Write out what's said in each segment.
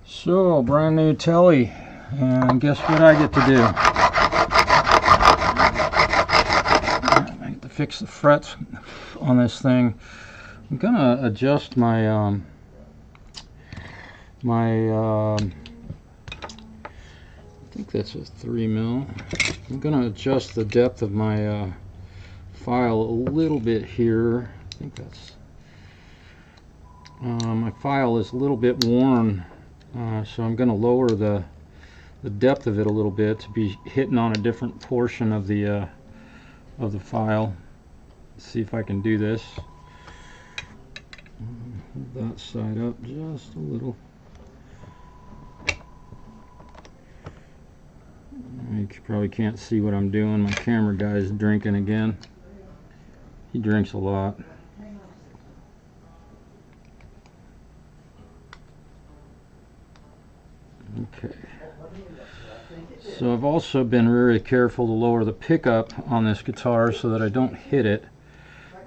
So, brand new telly, and guess what I get to do? I get to fix the frets on this thing. I'm gonna adjust my I think that's a 3mm. I'm gonna adjust the depth of my file a little bit here. I think that's my file is a little bit worn. So I'm going to lower the depth of it a little bit to be hitting on a different portion of the file. Let's see if I can do this. Hold that side up just a little. You probably can't see what I'm doing. My camera guy is drinking again. He drinks a lot. Okay, so I've also been very careful to lower the pickup on this guitar so that I don't hit it.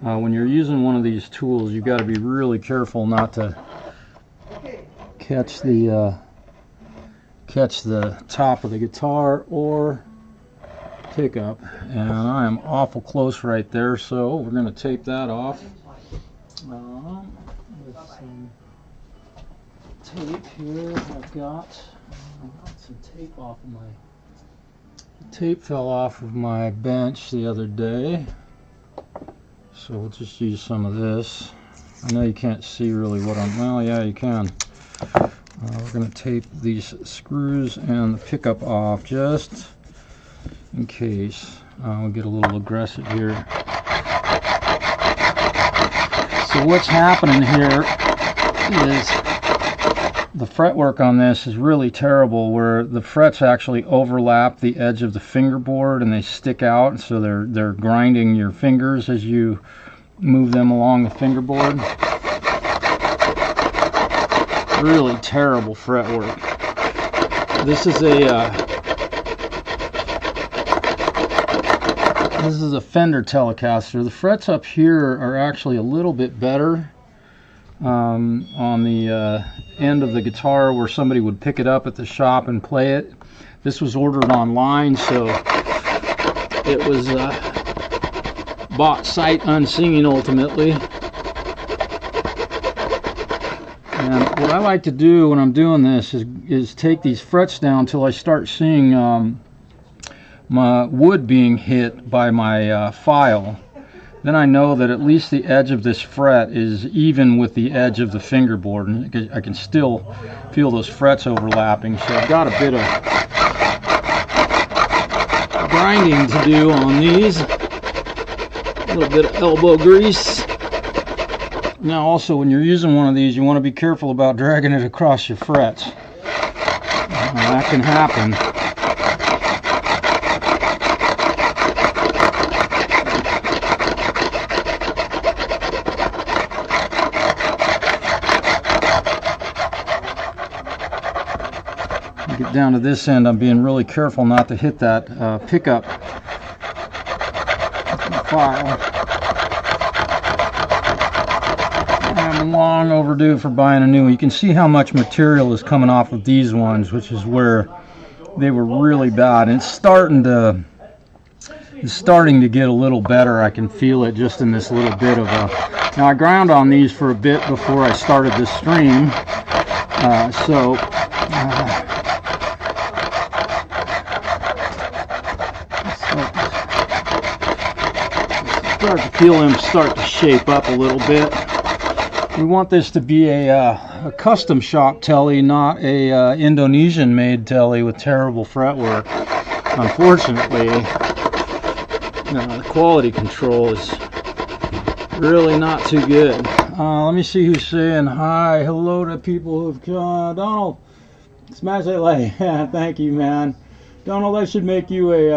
When you're using one of these tools, you've got to be really careful not to catch the top of the guitar or pickup. And I am awful close right there, so we're going to tape that off with some tape here. I've got some tape off of my tape fell off of my bench the other day, so we'll just use some of this. I know you can't see really what I'm, well, yeah, you can. We're going to tape these screws and the pickup off just in case. We'll get a little aggressive here. So what's happening here is the fretwork on this is really terrible, where the frets actually overlap the edge of the fingerboard and they stick out, and so they're grinding your fingers as you move them along the fingerboard. Really terrible fretwork. This is a Fender Telecaster. The frets up here are actually a little bit better. On the end of the guitar where somebody would pick it up at the shop and play it. This was ordered online, so it was bought sight unseen ultimately. And what I like to do when I'm doing this is take these frets down until I start seeing my wood being hit by my file. Then I know that at least the edge of this fret is even with the edge of the fingerboard, and I can still feel those frets overlapping. So I've got a bit of grinding to do on these. A little bit of elbow grease. Now also, when you're using one of these, you want to be careful about dragging it across your frets. That can happen. Get down to this end, I'm being really careful not to hit that pickup file. I'm long overdue for buying a new one. You can see how much material is coming off of these ones, which is where they were really bad. And it's starting to get a little better. I can feel it just in this little bit of a... Now I ground on these for a bit before I started this stream, start to feel them start to shape up a little bit. We want this to be a custom shop telly, not a Indonesian made telly with terrible fretwork. Unfortunately, the quality control is really not too good. Let me see who's saying hi. Hello to people who've come. Donald, smash that like. Thank you, man. Donald, I should make you a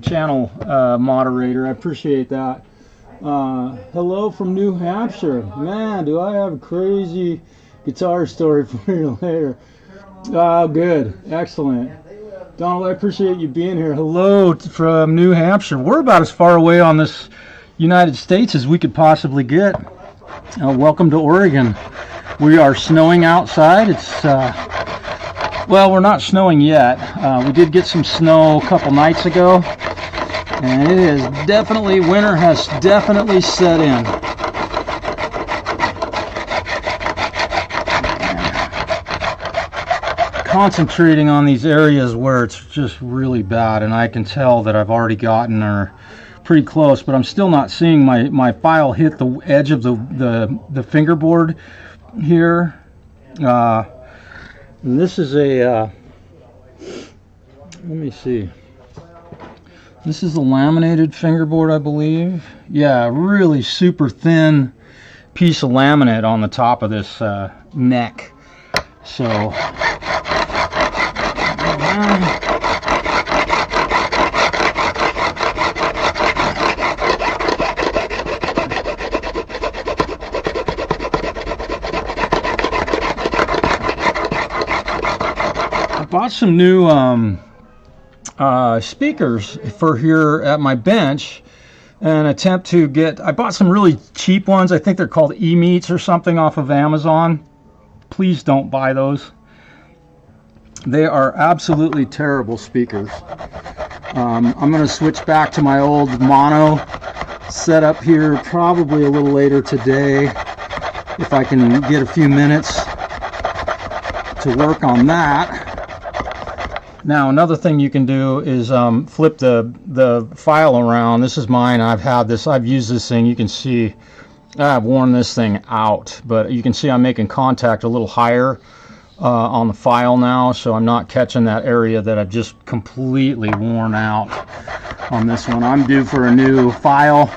channel moderator. I appreciate that. Hello from New Hampshire. Man, do I have a crazy guitar story for you later. Oh, good. Excellent. Donald, I appreciate you being here. Hello from New Hampshire. We're about as far away on this United States as we could possibly get. Welcome to Oregon. We are snowing outside. It's, well, we're not snowing yet. We did get some snow a couple nights ago. And it is definitely, winter has definitely set in. Concentrating on these areas where it's just really bad, and I can tell that I've already gotten or pretty close, but I'm still not seeing my file hit the edge of the fingerboard here. This is a let me see. This is a laminated fingerboard, I believe. Yeah, really super thin piece of laminate on the top of this neck. So I bought some new speakers for here at my bench and attempt to get, I bought some really cheap ones. I think they're called E-Meets or something off of Amazon. Please don't buy those. They are absolutely terrible speakers. I'm going to switch back to my old mono setup here probably a little later today if I can get a few minutes to work on that. Now another thing you can do is flip the file around. This is mine. I've used this thing. You can see I've worn this thing out, but you can see I'm making contact a little higher on the file now, so I'm not catching that area that I've just completely worn out on this one. I'm due for a new file,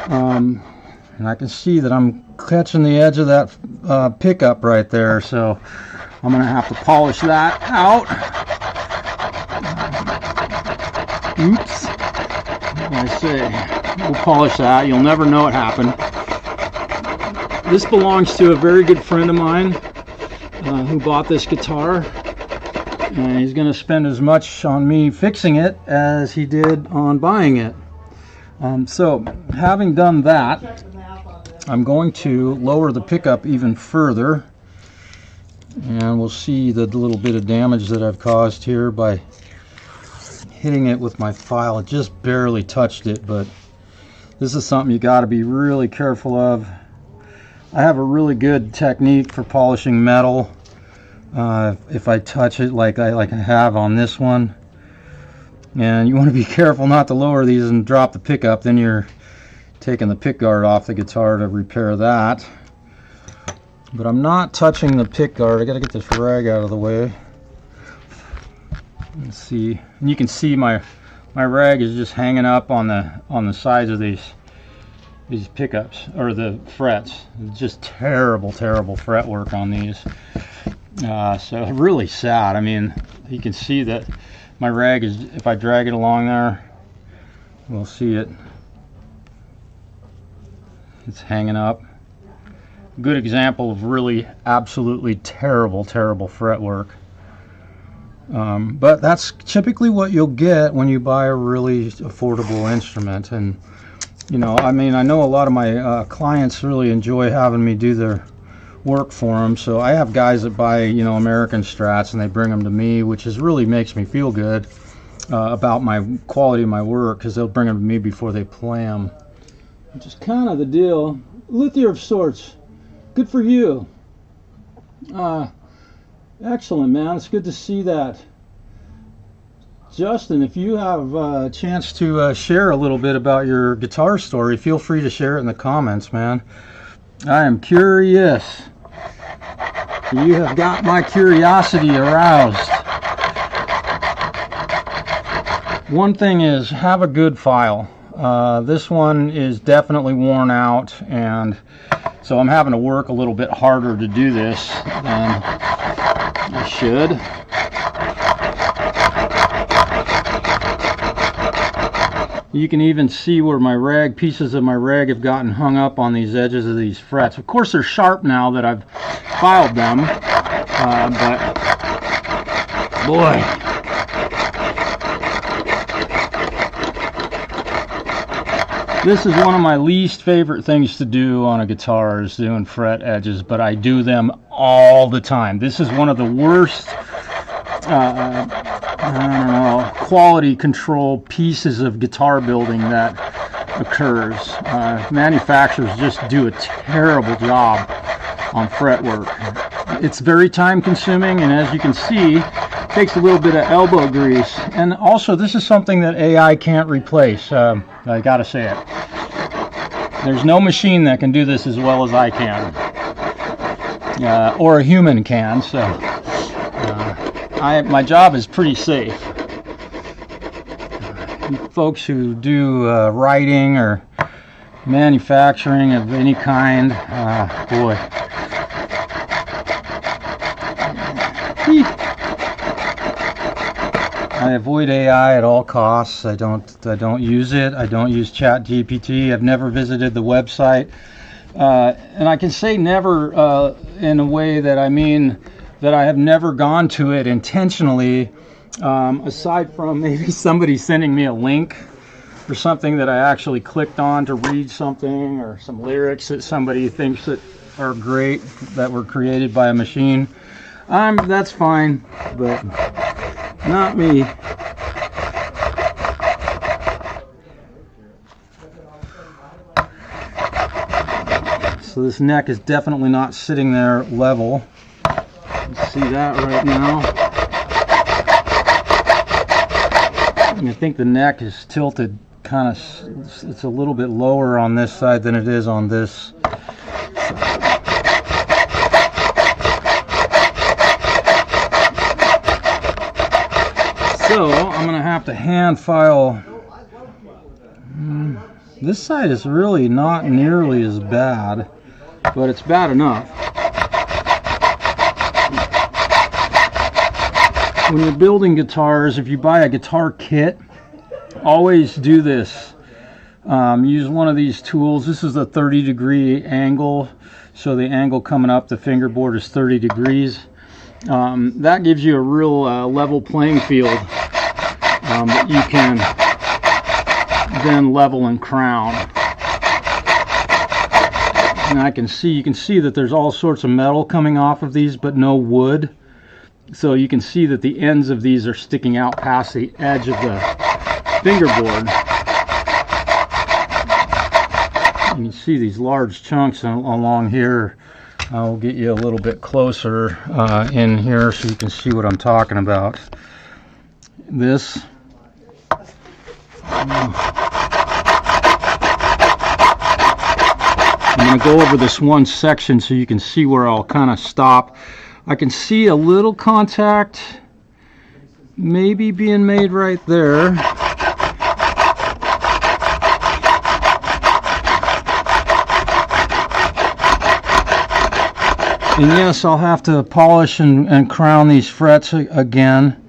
and I can see that I'm catching the edge of that pickup right there, so I'm going to have to polish that out. Oops. What did I say? We'll polish that. You'll never know it happened. This belongs to a very good friend of mine who bought this guitar, and he's going to spend as much on me fixing it as he did on buying it. So having done that, I'm going to lower the pickup even further, and we'll see the little bit of damage that I've caused here by hitting it with my file. It just barely touched it, but this is something you got to be really careful of. I have a really good technique for polishing metal. If I touch it like I have on this one, and you want to be careful not to lower these and drop the pickup, then you're taking the pick guard off the guitar to repair that. But I'm not touching the pick guard. I got to get this rag out of the way. Let's see, and you can see my rag is just hanging up on the sides of these pickups, or the frets. It's just terrible fretwork on these. So really sad. I mean, you can see that my rag is, if I drag it along there, we'll see it. It's hanging up. Good example of really absolutely terrible fretwork. But that's typically what you'll get when you buy a really affordable instrument. And you know, I mean, I know a lot of my clients really enjoy having me do their work for them. So I have guys that buy, you know, American Strats, and they bring them to me, which is really makes me feel good about my quality of my work, because they'll bring them to me before they play them, which is kind of the deal. Luthier of sorts. Good for you. Excellent, man. It's good to see that. Justin, if you have a chance to share a little bit about your guitar story, feel free to share it in the comments, man. I am curious. You have got my curiosity aroused. One thing is, have a good file. This one is definitely worn out, and so I'm having to work a little bit harder to do this than I should. You can even see where my rag, pieces of my rag have gotten hung up on these edges of these frets. Of course, they're sharp now that I've filed them, but Boy. This is one of my least favorite things to do on a guitar, is doing fret edges, but I do them all the time. This is one of the worst I don't know, quality control pieces of guitar building that occurs. Manufacturers just do a terrible job on fretwork. It's very time consuming, and as you can see, it takes a little bit of elbow grease. And also, this is something that AI can't replace. I gotta say it. There's no machine that can do this as well as I can, or a human can. So my job is pretty safe. Folks who do writing or manufacturing of any kind, boy. I avoid AI at all costs. I don't use it. I don't use ChatGPT. I've never visited the website, and I can say never in a way that I mean that I have never gone to it intentionally, aside from maybe somebody sending me a link or something that I actually clicked on to read something, or some lyrics that somebody thinks that are great that were created by a machine. That's fine, but not me. So this neck is definitely not sitting there level. You can see that right now. And I think the neck is tilted kind of, it's a little bit lower on this side than it is on this. So I'm going to have to hand file. This side is really not nearly as bad, but it's bad enough. When you're building guitars, if you buy a guitar kit, always do this. Use one of these tools. This is a 30-degree angle, so the angle coming up the fingerboard is 30 degrees. That gives you a real level playing field that you can then level and crown. And you can see that there's all sorts of metal coming off of these, but no wood. So you can see that the ends of these are sticking out past the edge of the fingerboard. And you see these large chunks along here. I'll get you a little bit closer in here so you can see what I'm talking about. This. I'm going to go over this one section so you can see where I'll kind of stop. I can see a little contact maybe being made right there. And yes, I'll have to polish and crown these frets again.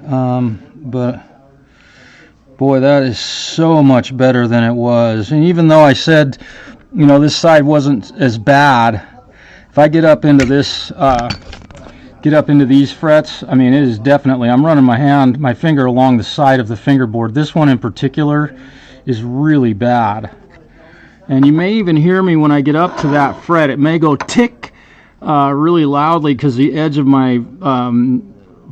But boy, that is so much better than it was. And even though I said, you know, this side wasn't as bad, if I get up into this, these frets, I mean, it is definitely, I'm running my finger along the side of the fingerboard. This one in particular is really bad. And you may even hear me when I get up to that fret. It may go tick really loudly because the edge of my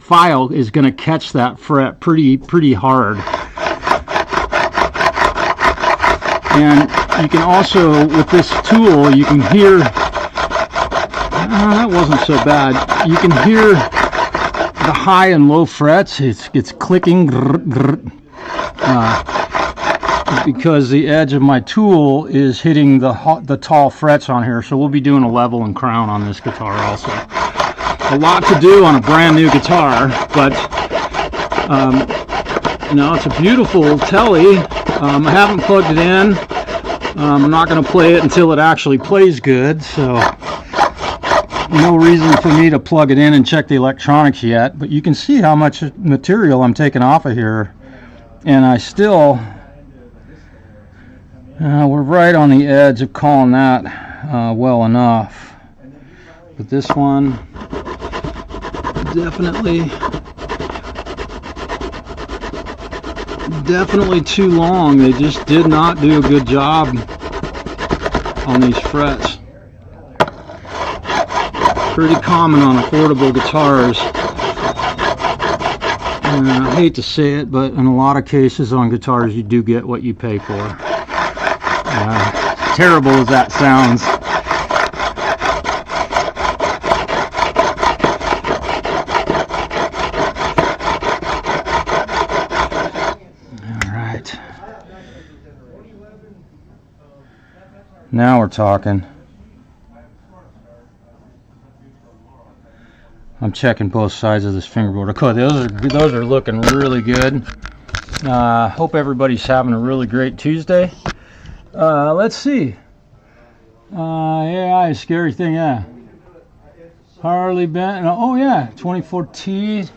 file is going to catch that fret pretty hard. And you can also, with this tool, you can hear, that wasn't so bad. You can hear the high and low frets. It's clicking because the edge of my tool is hitting the tall frets on here. So we'll be doing a level and crown on this guitar also. A lot to do on a brand new guitar, but you know, it's a beautiful Tele. I haven't plugged it in. I'm not going to play it until it actually plays good, so no reason for me to plug it in and check the electronics yet. But you can see how much material I'm taking off of here, and I still, we're right on the edge of calling that well enough. But this one, definitely too long. They just did not do a good job on these frets. Pretty common on affordable guitars. And I hate to say it, but in a lot of cases on guitars you do get what you pay for. Terrible as that sounds. Alright. Now we're talking. I'm checking both sides of this fingerboard. Okay, those are looking really good. Hope everybody's having a really great Tuesday. Let's see. AI, scary thing, yeah. Harley Benton. Oh yeah, 24T,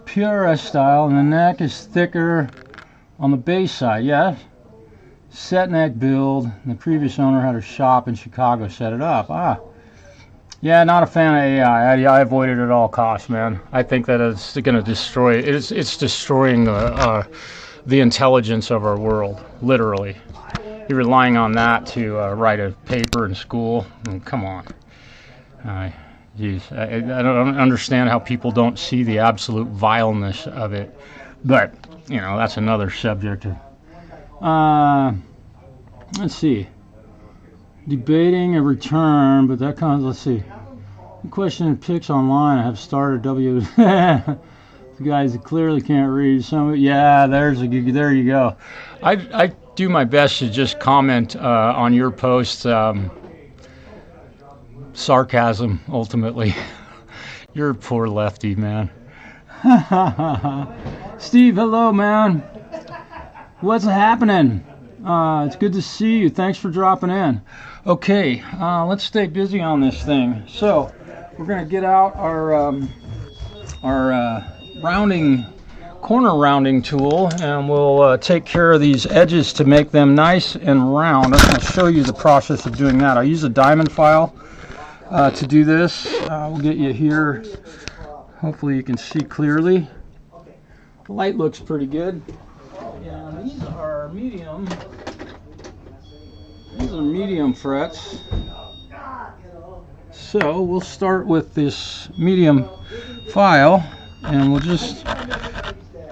pure style, and the neck is thicker on the bass side. Yeah, set neck build. The previous owner had a shop in Chicago set it up. Yeah, not a fan of AI. I avoid it at all costs, man. I think that it's going to destroy. It's destroying the intelligence of our world, literally. You're relying on that to write a paper in school. I mean, come on. Geez, I don't understand how people don't see the absolute vileness of it. But you know, that's another subject. Let's see. Debating a return, but that comes, let's see. The question of picks online, I have started W. The guys that clearly can't read. Some, yeah, there you go. I do my best to just comment on your posts. Sarcasm, ultimately. You're a poor lefty, man. Steve, hello, man. What's happening? It's good to see you. Thanks for dropping in. Okay, let's stay busy on this thing. So we're going to get out our corner rounding tool, and we'll take care of these edges to make them nice and round. I'm going to show you the process of doing that. I use a diamond file to do this. We'll get you here. Hopefully you can see clearly. The light looks pretty good. And these are medium. These are medium frets. So we'll start with this medium file, and we'll just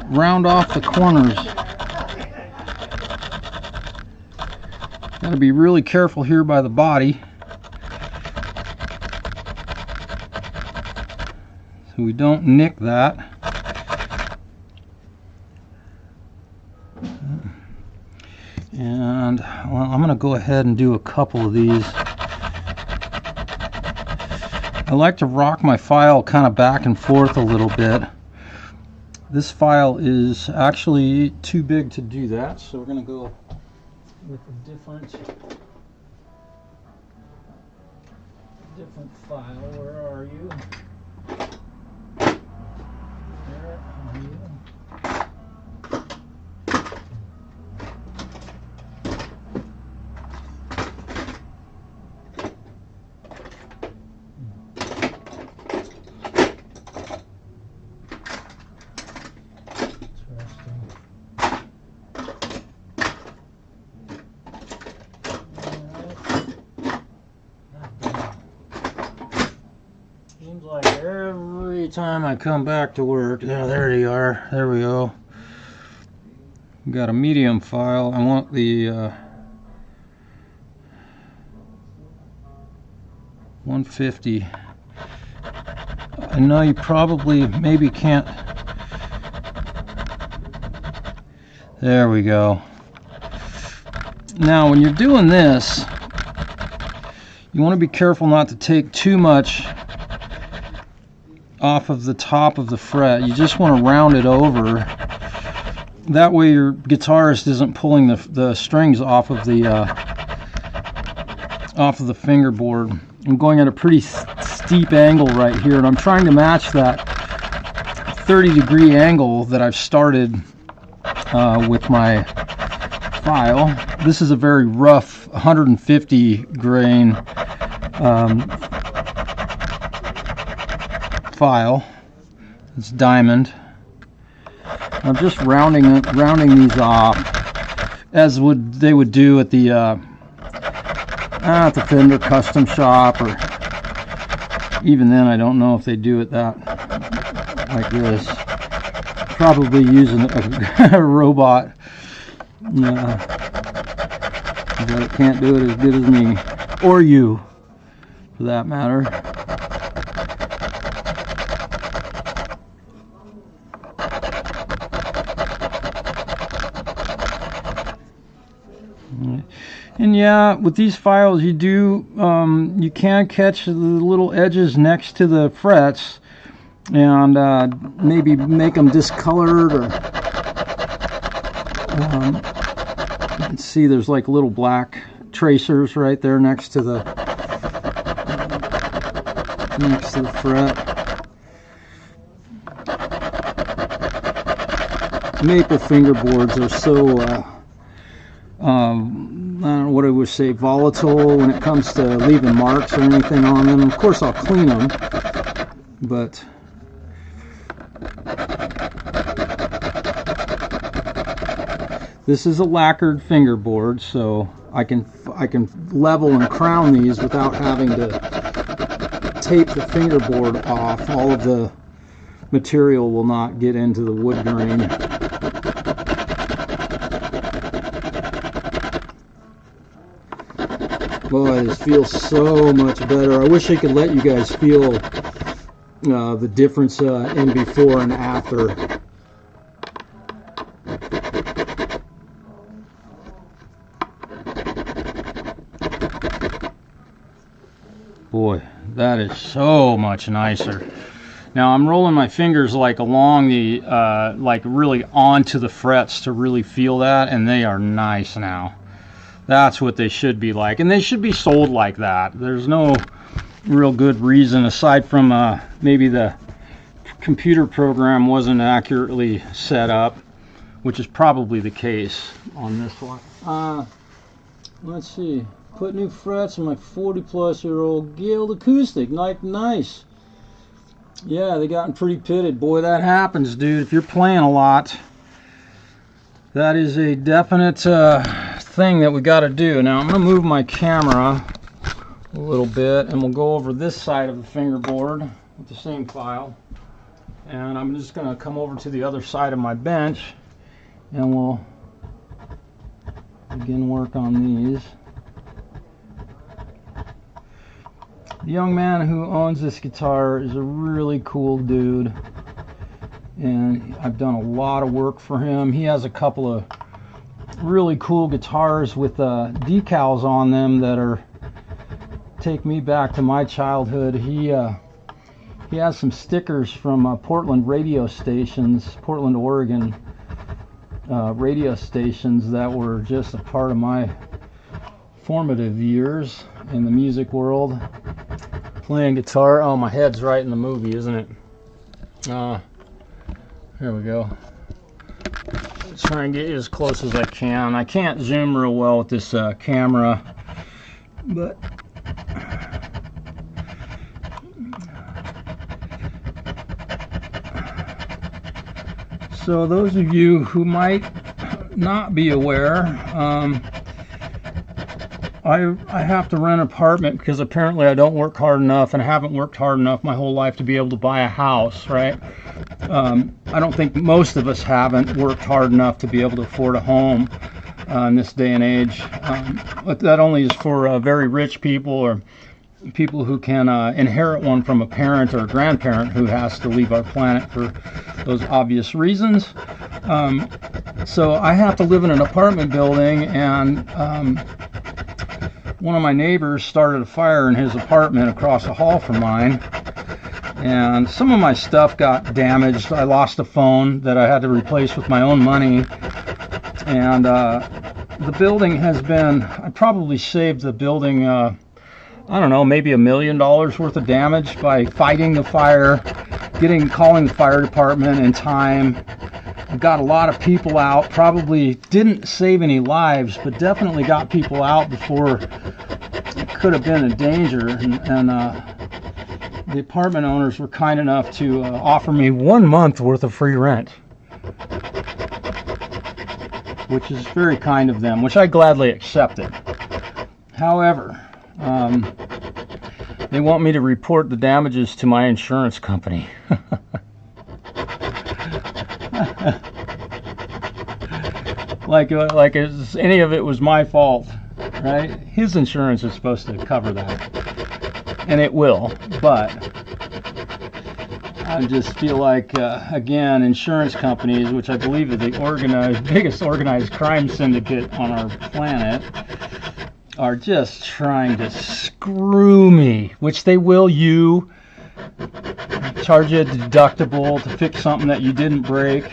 round off the corners. Got to be really careful here by the body, so we don't nick that. And well, I'm going to go ahead and do a couple of these. I like to rock my file kind of back and forth a little bit. This file is actually too big to do that, so we're going to go with a different file. Where are you? Where are you? Time I come back to work. Yeah, there you are. There we go. We got a medium file. I want the 150. I know you probably maybe can't. There we go. Now when you're doing this, you want to be careful not to take too much off of the top of the fret. You just want to round it over. That way your guitarist isn't pulling the strings off of the fingerboard. I'm going at a pretty steep angle right here, and I'm trying to match that 30-degree angle that I've started with my file. This is a very rough 150 grain file. It's diamond. I'm just rounding these off, as they would do at the Fender custom shop, or even then I don't know if they do it that like this. Probably using a robot, but it can't do it as good as me, or you, for that matter. And yeah, with these files, you can catch the little edges next to the frets, and maybe make them discolored, or you can see there's like little black tracers right there next to the fret. Maple fingerboards are so I don't know what I would say, volatile when it comes to leaving marks or anything on them. Of course I'll clean them, but this is a lacquered fingerboard, so I can level and crown these without having to tape the fingerboard off. All of the material will not get into the wood grain. Boy, this feels so much better. I wish I could let you guys feel the difference in before and after. Boy, that is so much nicer. Now I'm rolling my fingers like along the, like really onto the frets to really feel that, and they are nice now. That's what they should be like, and they should be sold like that. There's no real good reason, aside from maybe the computer program wasn't accurately set up, which is probably the case on this one. Let's see. Put new frets on my 40-plus-year-old Guild Acoustic. Nice. Yeah, they gotten pretty pitted. Boy, that happens, dude. If you're playing a lot, that is a definite thing that we got to do. Now I'm going to move my camera a little bit, and we'll go over this side of the fingerboard with the same file, and I'm just going to come over to the other side of my bench, and we'll begin work on these. The young man who owns this guitar is a really cool dude, and I've done a lot of work for him. He has a couple of really cool guitars with decals on them that are take me back to my childhood. He has some stickers from Portland radio stations, Portland, Oregon radio stations that were just a part of my formative years in the music world. Playing guitar. Oh, my head's right in the movie, isn't it? Here we go. Try and get as close as I can. I can't zoom real well with this camera, but so those of you who might not be aware, I have to rent an apartment because apparently I don't work hard enough, and I haven't worked hard enough my whole life to be able to buy a house, right? I don't think most of us haven't worked hard enough to be able to afford a home in this day and age. But that only is for very rich people, or people who can inherit one from a parent or a grandparent who has to leave our planet for those obvious reasons. So I have to live in an apartment building, and one of my neighbors started a fire in his apartment across the hall from mine, and some of my stuff got damaged. I lost a phone that I had to replace with my own money, and the building has been, I probably saved the building, I don't know, maybe $1 million worth of damage by fighting the fire, calling the fire department in time. I got a lot of people out, probably didn't save any lives, but definitely got people out before it could have been a danger. And the apartment owners were kind enough to offer me 1 month worth of free rent, which is very kind of them, which I gladly accepted. However, they want me to report the damages to my insurance company. like any of it was my fault, right? His insurance is supposed to cover that, and it will, but I just feel like, again, insurance companies, which I believe are the biggest organized crime syndicate on our planet, are just trying to screw me, which they will. You charge you a deductible to fix something that you didn't break,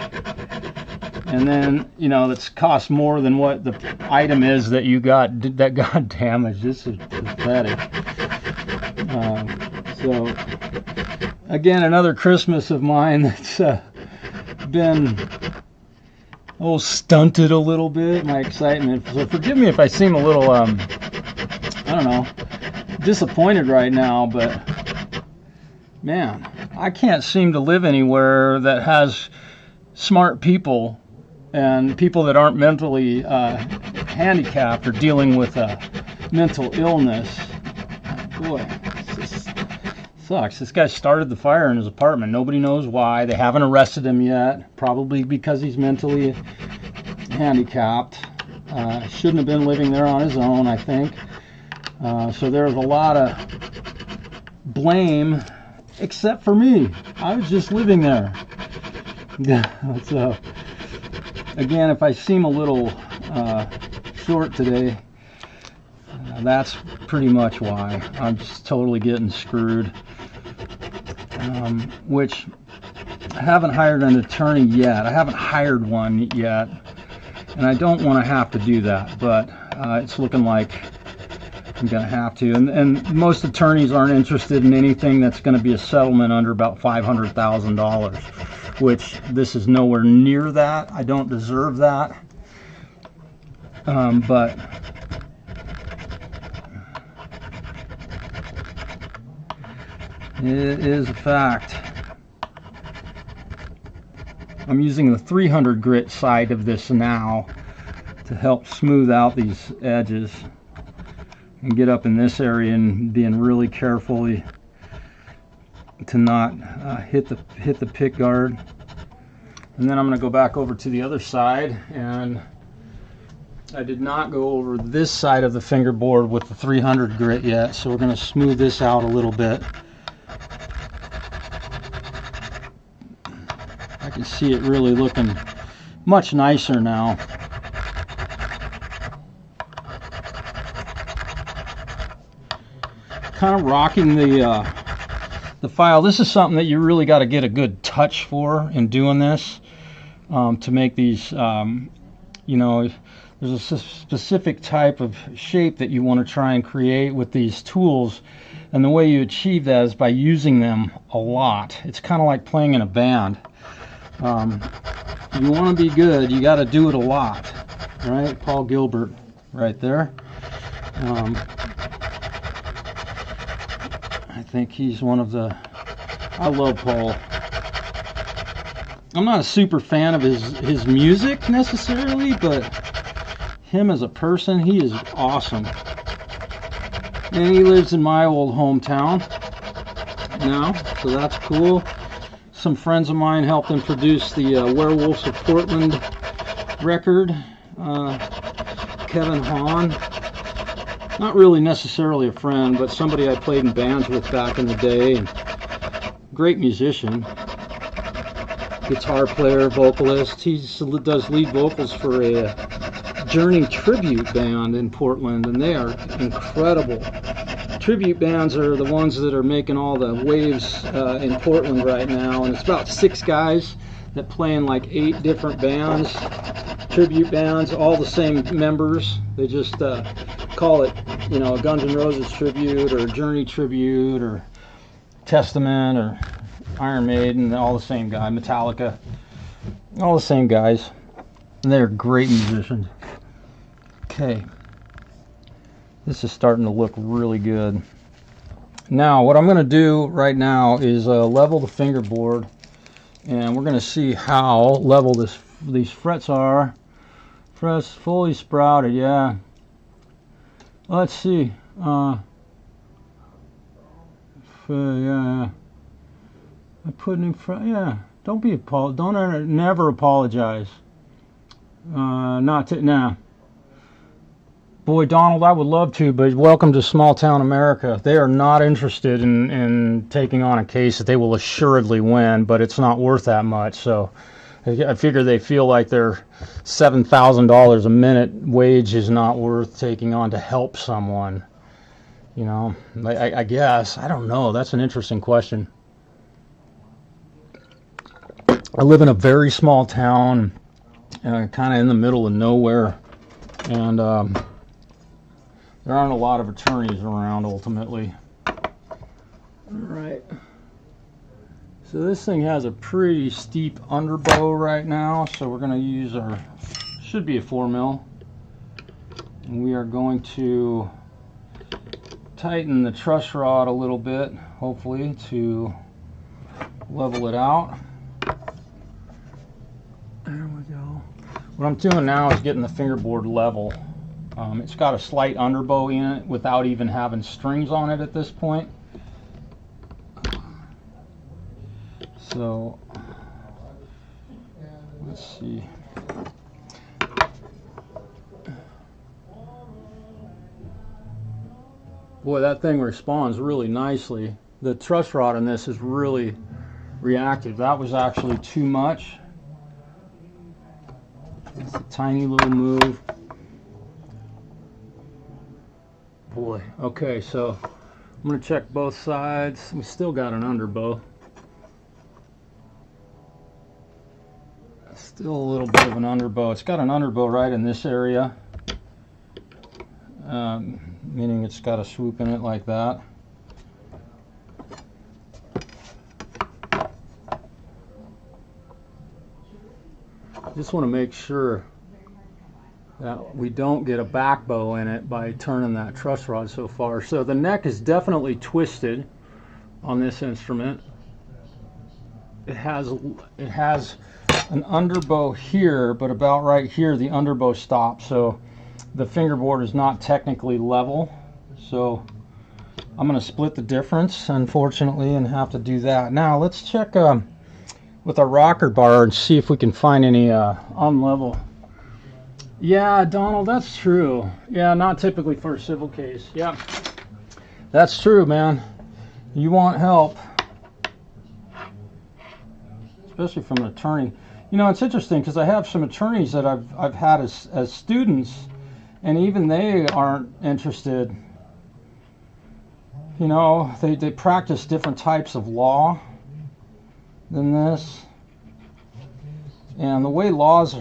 and then, you know, that's cost more than what the item is that you got damaged. This is pathetic. So again, another Christmas of mine that's been stunted a little bit, my excitement. So forgive me if I seem a little I don't know, disappointed right now, but man, I can't seem to live anywhere that has smart people and people that aren't mentally handicapped or dealing with a mental illness. Boy, this sucks. This guy started the fire in his apartment. Nobody knows why. They haven't arrested him yet, probably because he's mentally handicapped. Shouldn't have been living there on his own, I think. So there's a lot of blame, except for me. I was just living there. So again, if I seem a little short today, that's pretty much why. I'm just totally getting screwed. Which I haven't hired an attorney yet. I haven't hired one yet, and I don't want to have to do that, but it's looking like I'm going to have to. And most attorneys aren't interested in anything that's going to be a settlement under about $500,000, which this is nowhere near that. I don't deserve that. But it is a fact. I'm using the 300 grit side of this now to help smooth out these edges and get up in this area, and being really carefully to not hit the pick guard. And then I'm going to go back over to the other side, and I did not go over this side of the fingerboard with the 300 grit yet, so we're going to smooth this out a little bit. I can see it really looking much nicer now. Kind of rocking the file. This is something that you really got to get a good touch for in doing this, to make these, you know, there's a specific type of shape that you want to try and create with these tools, and the way you achieve that is by using them a lot. It's kind of like playing in a band. You want to be good, you got to do it a lot, right? Paul Gilbert right there. I think he's one of the, I love Paul. I'm not a super fan of his music necessarily, but him as a person, he is awesome. And he lives in my old hometown now, so that's cool. Some friends of mine helped him produce the Werewolves of Portland record. Kevin Hahn. Not really necessarily a friend, but somebody I played in bands with back in the day. And great musician. Guitar player, vocalist. He does lead vocals for a Journey tribute band in Portland, and they are incredible. Tribute bands are the ones that are making all the waves in Portland right now, and it's about 6 guys that play in like 8 different bands. Tribute bands, all the same members. They just call it, you know, a Guns N' Roses tribute or a Journey tribute or Testament or Iron Maiden, all the same guy. Metallica, all the same guys. And they're great musicians. Okay, this is starting to look really good. Now what I'm going to do right now is level the fingerboard, and we're going to see how level these frets are. Frets fully sprouted, yeah. Let's see. Yeah. I put in front. Yeah. Don't never apologize. Nah. Boy, Donald, I would love to, but welcome to small town America. They are not interested in taking on a case that they will assuredly win, but it's not worth that much. So I figure they feel like their $7,000 a minute wage is not worth taking on to help someone. You know, I guess. I don't know. That's an interesting question. I live in a very small town, kind of in the middle of nowhere, and there aren't a lot of attorneys around ultimately. Alright. So this thing has a pretty steep underbow right now, so we're going to use our, should be a 4mm. And we are going to tighten the truss rod a little bit, hopefully, to level it out. There we go. What I'm doing now is getting the fingerboard level. It's got a slight underbow in it without even having strings on it at this point. So, let's see. Boy, that thing responds really nicely. The truss rod in this is really reactive. That was actually too much. It's a tiny little move. Boy, okay, so I'm going to check both sides. We still got an underbow. Still a little bit of an underbow. It's got an underbow right in this area, meaning it's got a swoop in it like that. Just want to make sure that we don't get a back bow in it by turning that truss rod so far. So the neck is definitely twisted on this instrument. It has an underbow here, but about right here the underbow stops, so the fingerboard is not technically level. So I'm going to split the difference, unfortunately, and have to do that. Now let's check with our rocker bar and see if we can find any unlevel. Yeah, Donald, that's true. Yeah, not typically for a civil case. Yeah, that's true, man. You want help, especially from an attorney. You know, it's interesting because I have some attorneys that I've had as students, and even they aren't interested. You know, they practice different types of law than this, and the way laws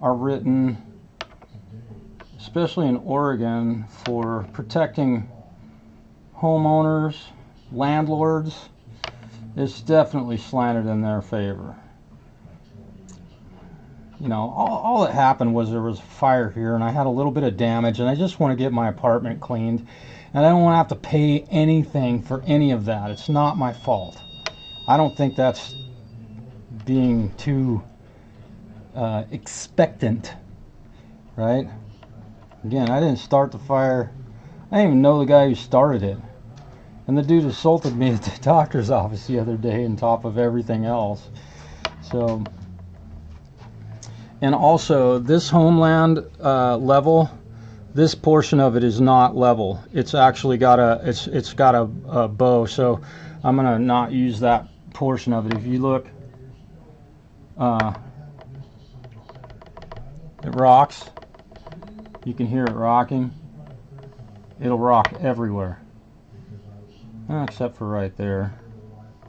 are written, especially in Oregon, for protecting homeowners, landlords, it's definitely slanted in their favor. You know, all that happened was there was a fire here and I had a little bit of damage, and I just want to get my apartment cleaned, and I don't want to have to pay anything for any of that. It's not my fault. I don't think that's being too expectant, right? Again, I didn't start the fire. I didn't even know the guy who started it. And the dude assaulted me at the doctor's office the other day on top of everything else. So, and also this homeland level, this portion of it is not level. It's actually got it's got a bow. So I'm gonna not use that portion of it. If you look, it rocks. You can hear it rocking. It'll rock everywhere, except for right there,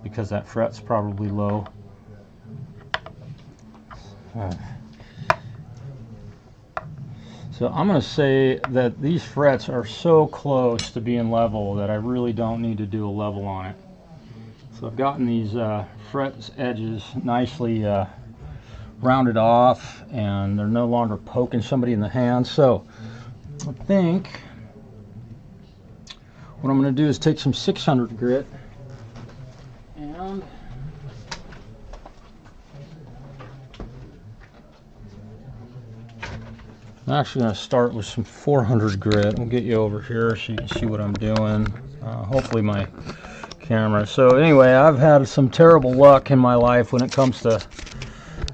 because that fret's probably low. So I'm going to say that these frets are so close to being level that I really don't need to do a level on it. So I've gotten these fret edges nicely rounded off, and they're no longer poking somebody in the hand. So I think what I'm going to do is take some 600 grit and I'm actually going to start with some 400 grit. We'll get you over here so you can see what I'm doing. Hopefully my camera. So anyway, I've had some terrible luck in my life when it comes to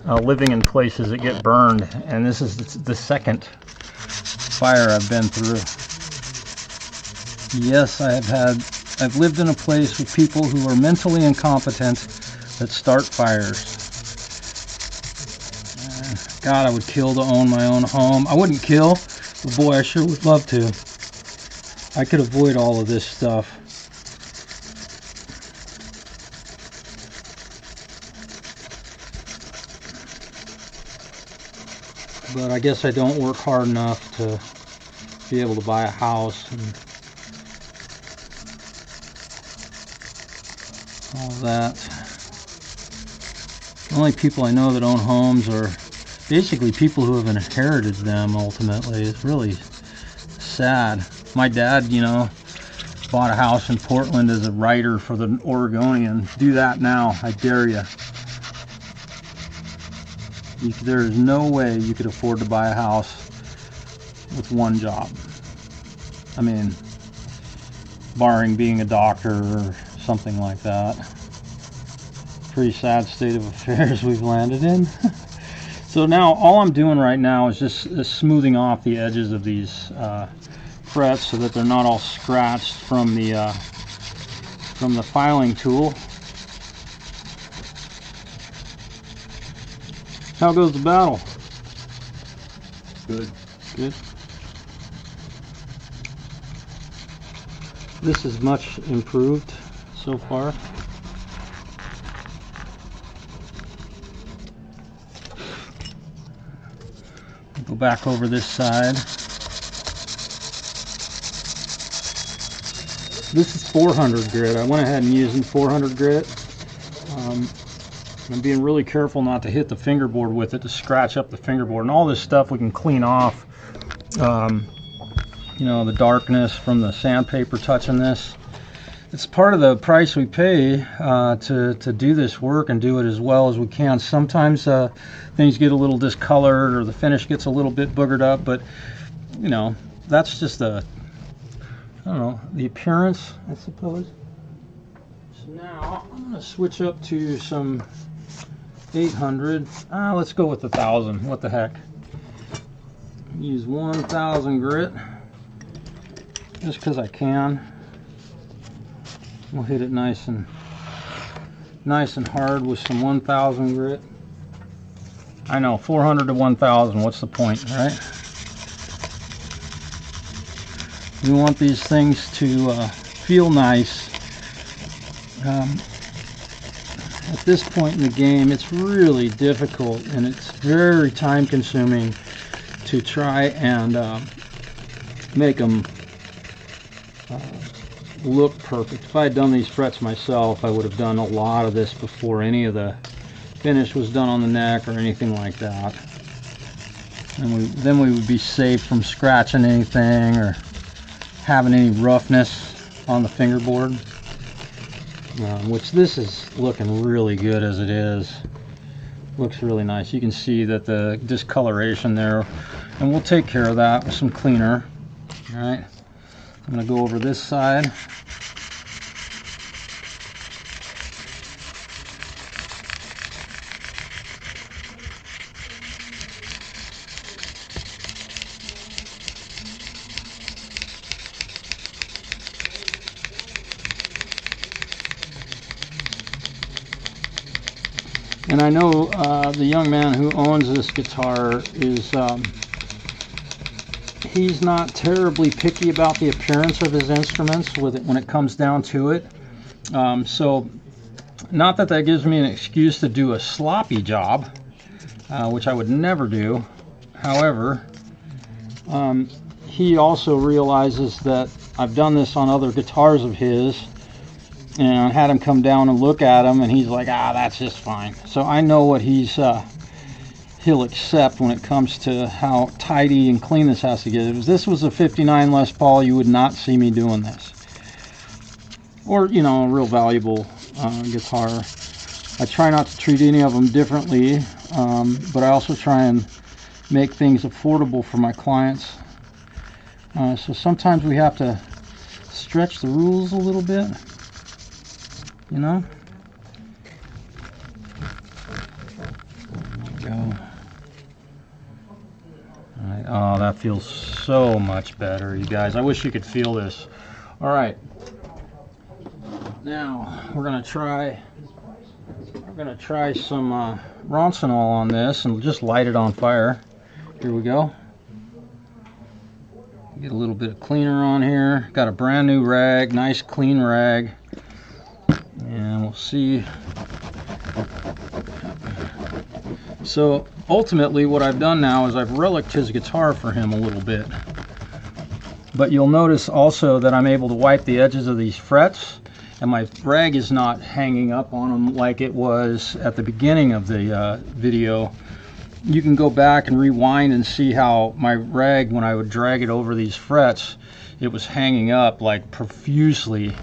living in places that get burned, and this is the second fire I've been through. Yes, I've lived in a place with people who are mentally incompetent that start fires. God, I would kill to own my own home. I wouldn't kill, but boy, I sure would love to. I could avoid all of this stuff. But I guess I don't work hard enough to be able to buy a house and all that. The only people I know that own homes are basically people who have inherited them ultimately. It's really sad. My dad, you know, bought a house in Portland as a writer for the Oregonian. Do that now, I dare you. There is no way you could afford to buy a house with one job. I mean, barring being a doctor or something like that. Pretty sad state of affairs we've landed in. So now all I'm doing right now is just smoothing off the edges of these frets so that they're not all scratched from the filing tool. How goes the battle? Good. Good. This is much improved so far. Go back over this side. This is 400 grit. I went ahead and used 400 grit. I'm being really careful not to hit the fingerboard with it to scratch up the fingerboard. And all this stuff we can clean off. You know, the darkness from the sandpaper touching this. It's part of the price we pay to do this work and do it as well as we can. Sometimes things get a little discolored or the finish gets a little bit boogered up, but you know, that's just I don't know, the appearance, I suppose. So now I'm going to switch up to some 800. Let's go with 1,000. What the heck? Use 1,000 grit just because I can. We'll hit it nice and hard with some 1,000 grit. I know, 400 to 1,000. What's the point, right? We want these things to feel nice. At this point in the game, it's really difficult and it's very time consuming to try and make them look perfect. If I had done these frets myself, I would have done a lot of this before any of the finish was done on the neck or anything like that. And then we would be safe from scratching anything or having any roughness on the fingerboard. Which this is looking really good as it is. Looks really nice. You can see that the discoloration there, and we'll take care of that with some cleaner. All right, I'm going to go over this side. And I know the young man who owns this guitar is, he's not terribly picky about the appearance of his instruments when it comes down to it. So, not that that gives me an excuse to do a sloppy job, which I would never do. However, he also realizes that I've done this on other guitars of his, and I had him come down and look at him, and he's like, that's just fine. So I know what he'll accept when it comes to how tidy and clean this has to get. If this was a 59 Les Paul, you would not see me doing this. or you know, a real valuable guitar. I try not to treat any of them differently, but I also try and make things affordable for my clients. So sometimes we have to stretch the rules a little bit, you know. There we go. All right. Oh, that feels so much better, you guys. I wish you could feel this. All right. Now we're gonna try some Roncinol on this and just light it on fire. Here we go. Get a little bit of cleaner on here. Got a brand new rag, nice clean rag, and we'll see. So ultimately what I've done now is I've relicked his guitar for him a little bit, but you'll notice also that I'm able to wipe the edges of these frets, and my rag is not hanging up on them like it was at the beginning of the video. You can go back and rewind and see how my rag, when I would drag it over these frets, it was hanging up like profusely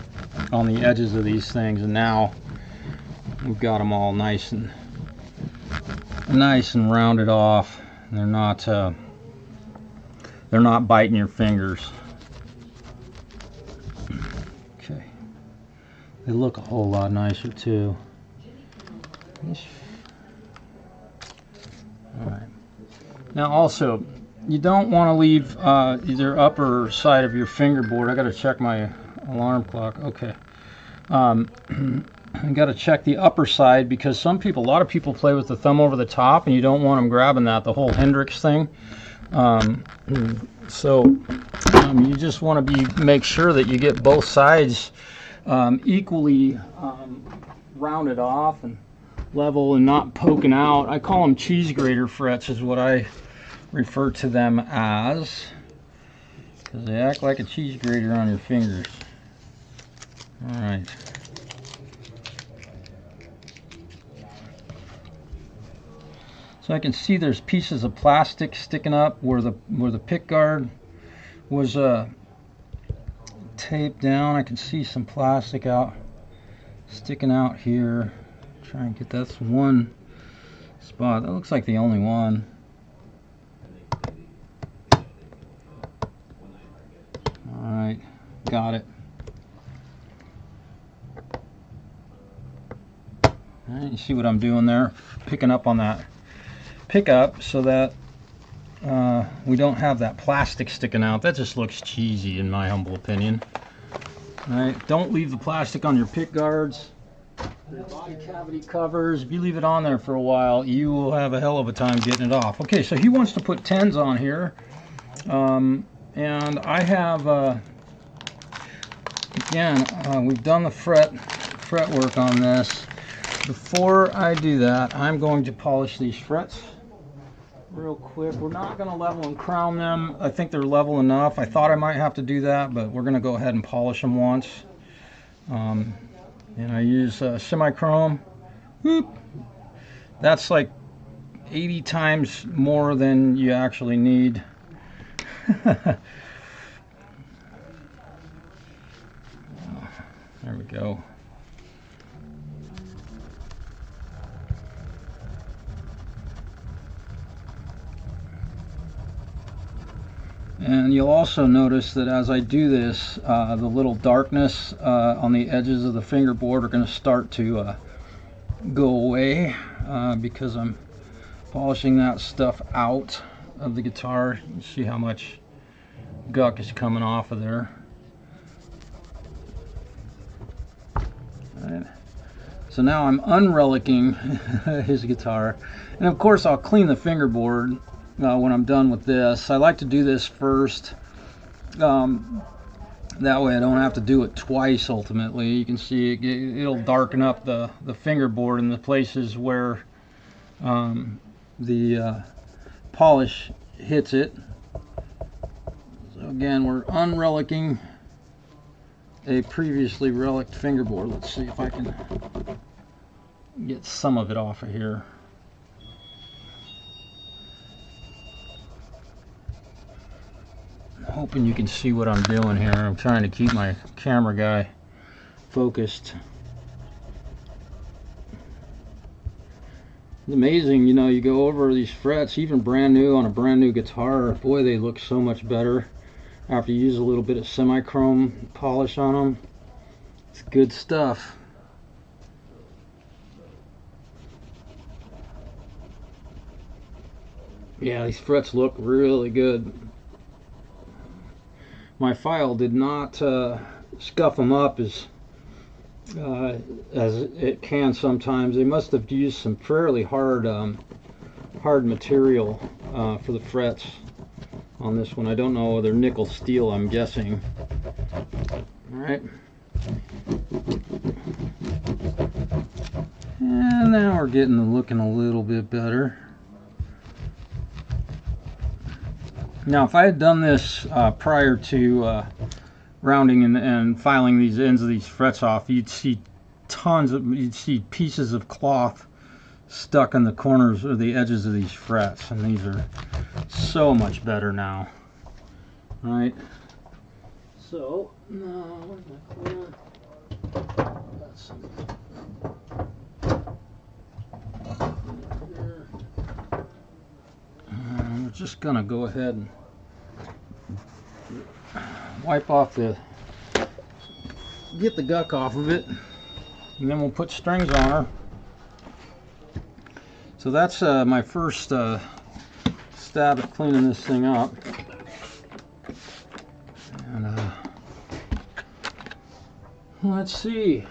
on the edges of these things, and now we've got them all nice and rounded off. They're not biting your fingers. Okay, they look a whole lot nicer too. Alright. Now also, you don't want to leave either upper side of your fingerboard. I got to check my alarm clock. Okay. I got to check the upper side, because a lot of people play with the thumb over the top, and you don't want them grabbing that, the whole Hendrix thing. You just want to make sure that you get both sides equally rounded off and level and not poking out. I call them cheese grater frets is what I refer to them as, because they act like a cheese grater on your fingers. Alright. So I can see there's pieces of plastic sticking up where the pick guard was taped down. I can see some plastic sticking out here. Try and get that's one spot. That looks like the only one. Alright, got it. Alright, you see what I'm doing there? Picking up on that pickup so that we don't have that plastic sticking out. That just looks cheesy in my humble opinion. Alright, don't leave the plastic on your pick guards. The body cavity covers, if you leave it on there for a while, you will have a hell of a time getting it off. Okay, so he wants to put 10s on here, and I have again, we've done the fret work on this. Before I do that, I'm going to polish these frets real quick. We're not going to level and crown them. I think they're level enough. I thought I might have to do that, but we're going to go ahead and polish them once. And I use semi-chrome. Whoop. That's like 80 times more than you actually need. There we go. And you'll also notice that as I do this, the little darkness on the edges of the fingerboard are going to start to go away because I'm polishing that stuff out of the guitar. You can see how much guck is coming off of there. All right. So now I'm unrelicking his guitar, and of course I'll clean the fingerboard when I'm done with this. I like to do this first. That way I don't have to do it twice ultimately. You can see it'll darken up the fingerboard in the places where the polish hits it. So again, we're unrelicking a previously relicked fingerboard. Let's see if I can get some of it off of here. I'm hoping you can see what I'm doing here. I'm trying to keep my camera guy focused. It's amazing, you know, you go over these frets, even brand new on a brand new guitar, boy, they look so much better after you use a little bit of semi-chrome polish on them. It's good stuff. Yeah, these frets look really good. My file did not scuff them up as it can sometimes. They must have used some fairly hard material for the frets on this one. I don't know whether nickel steel, I'm guessing. Alright. And now we're looking a little bit better. Now if I had done this prior to rounding and filing these ends of these frets off, you'd see pieces of cloth stuck in the corners or the edges of these frets, and these are so much better now. All right, so now where's my cleaner? Got some here. We're just gonna go ahead and wipe off get the guck off of it, and then we'll put strings on her. So that's my first stab at cleaning this thing up. And let's see.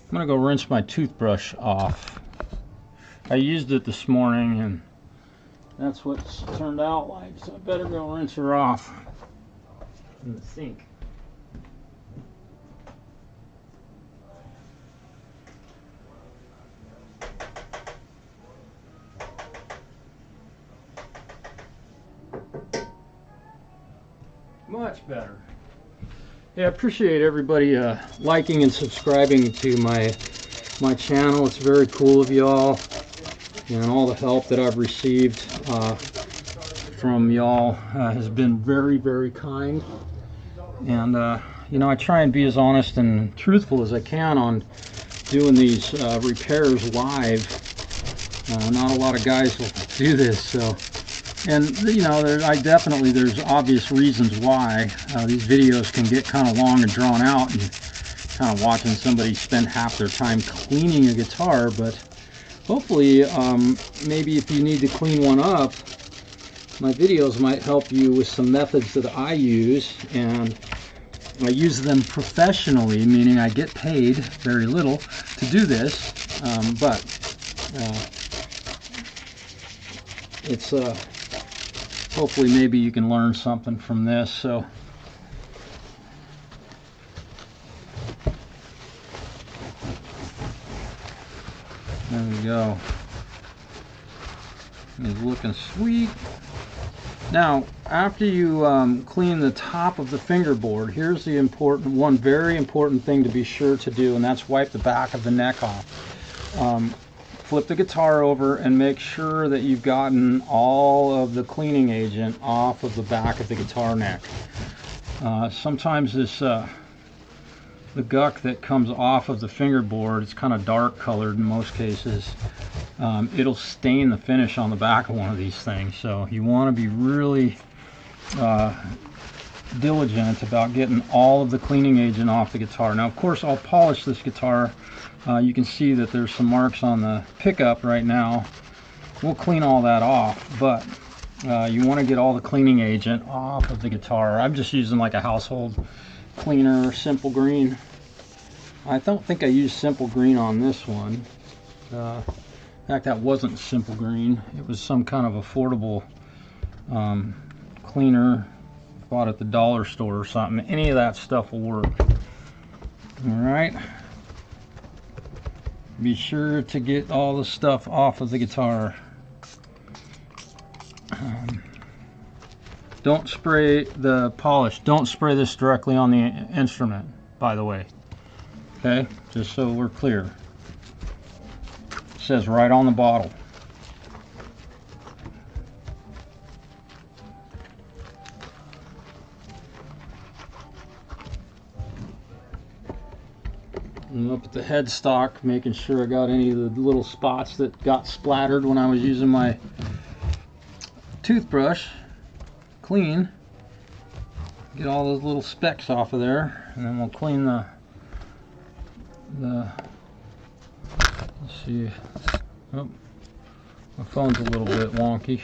I'm gonna go rinse my toothbrush off. I used it this morning and that's what it's turned out like, so I better go rinse her off in the sink. Much better. Yeah, I appreciate everybody liking and subscribing to my channel. It's very cool of y'all, and all the help that I've received from y'all has been very, very kind. And you know, I try and be as honest and truthful as I can on doing these repairs live. Not a lot of guys will do this, so. And you know, there's obvious reasons why these videos can get kind of long and drawn out, and kind of watching somebody spend half their time cleaning a guitar. But hopefully, maybe if you need to clean one up, my videos might help you with some methods that I use, and I use them professionally, meaning I get paid very little to do this, but it's hopefully maybe you can learn something from this. So there we go. It's looking sweet. Now after you clean the top of the fingerboard, here's the one very important thing to be sure to do, and that's wipe the back of the neck off. Flip the guitar over and make sure that you've gotten all of the cleaning agent off of the back of the guitar neck. Sometimes this the guck that comes off of the fingerboard, it's kind of dark colored in most cases. It'll stain the finish on the back of one of these things, so you want to be really diligent about getting all of the cleaning agent off the guitar. Now of course I'll polish this guitar. You can see that there's some marks on the pickup right now. We'll clean all that off, but you want to get all the cleaning agent off of the guitar. I'm just using like a household cleaner, Simple Green. I don't think I used Simple Green on this one. In fact, that wasn't Simple Green. It was some kind of affordable cleaner bought at the dollar store or something. Any of that stuff will work. All right. Be sure to get all the stuff off of the guitar. Don't spray the polish. Don't spray this directly on the instrument, by the way. Okay, just so we're clear. It says right on the bottle. I'm up at the headstock, making sure I got any of the little spots that got splattered when I was using my toothbrush clean. Get all those little specks off of there, and then we'll clean the let's see. Oh, my phone's a little bit wonky.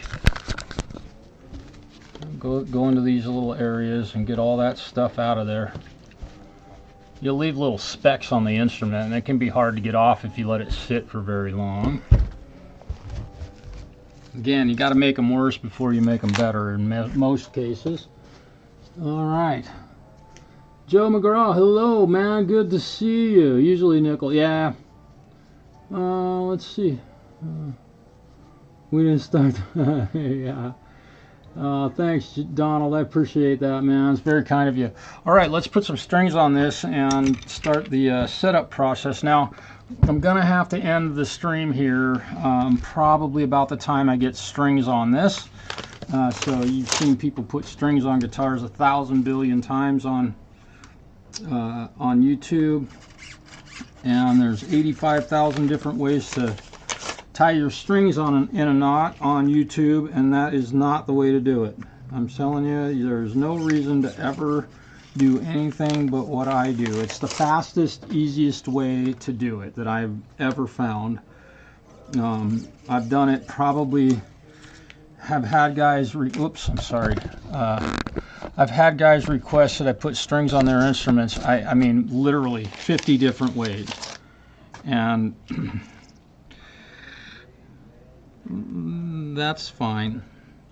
Go into these little areas and get all that stuff out of there. You'll leave little specks on the instrument, and it can be hard to get off if you let it sit for very long. Again, you got to make them worse before you make them better in most cases. All right. Joe McGraw, hello, man. Good to see you. Usually nickel. Yeah. Let's see. We didn't start. Yeah. Thanks, Donald. I appreciate that, man. It's very kind of you. All right, let's put some strings on this and start the setup process. Now, I'm going to have to end the stream here probably about the time I get strings on this. So you've seen people put strings on guitars 1,000 billion times on YouTube. And there's 85,000 different ways to tie your strings in a knot on YouTube, and that is not the way to do it. I'm telling you, there's no reason to ever do anything but what I do. It's the fastest, easiest way to do it that I've ever found. I've done it probably, have had guys, I've had guys request that I put strings on their instruments, I mean literally 50 different ways. And that's fine,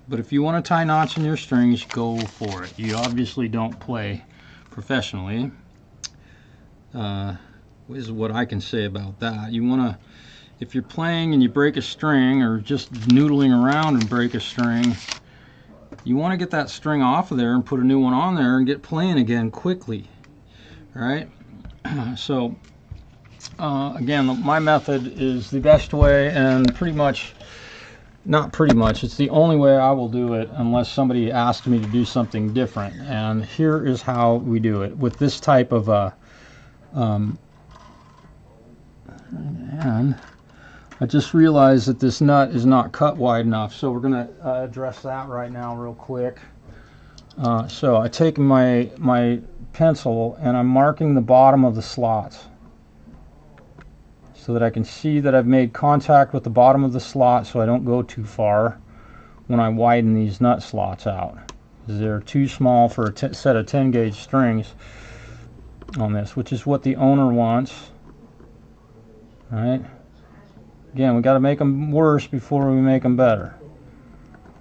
but if you want to tie knots in your strings, go for it. You obviously don't play professionally, is what I can say about that. You want to, if you're playing and you break a string, or just noodling around and break a string, you want to get that string off of there and put a new one on there and get playing again quickly. All right. So again, my method is the best way, and pretty much, not pretty much, it's the only way I will do it unless somebody asks me to do something different. And here is how we do it with this type of and I just realized that this nut is not cut wide enough, so we're going to address that right now real quick. So I take my pencil and I'm marking the bottom of the slots so that I can see that I've made contact with the bottom of the slot, so I don't go too far when I widen these nut slots out. They're too small for a set of 10 gauge strings on this, which is what the owner wants. All right. Again, we got to make them worse before we make them better.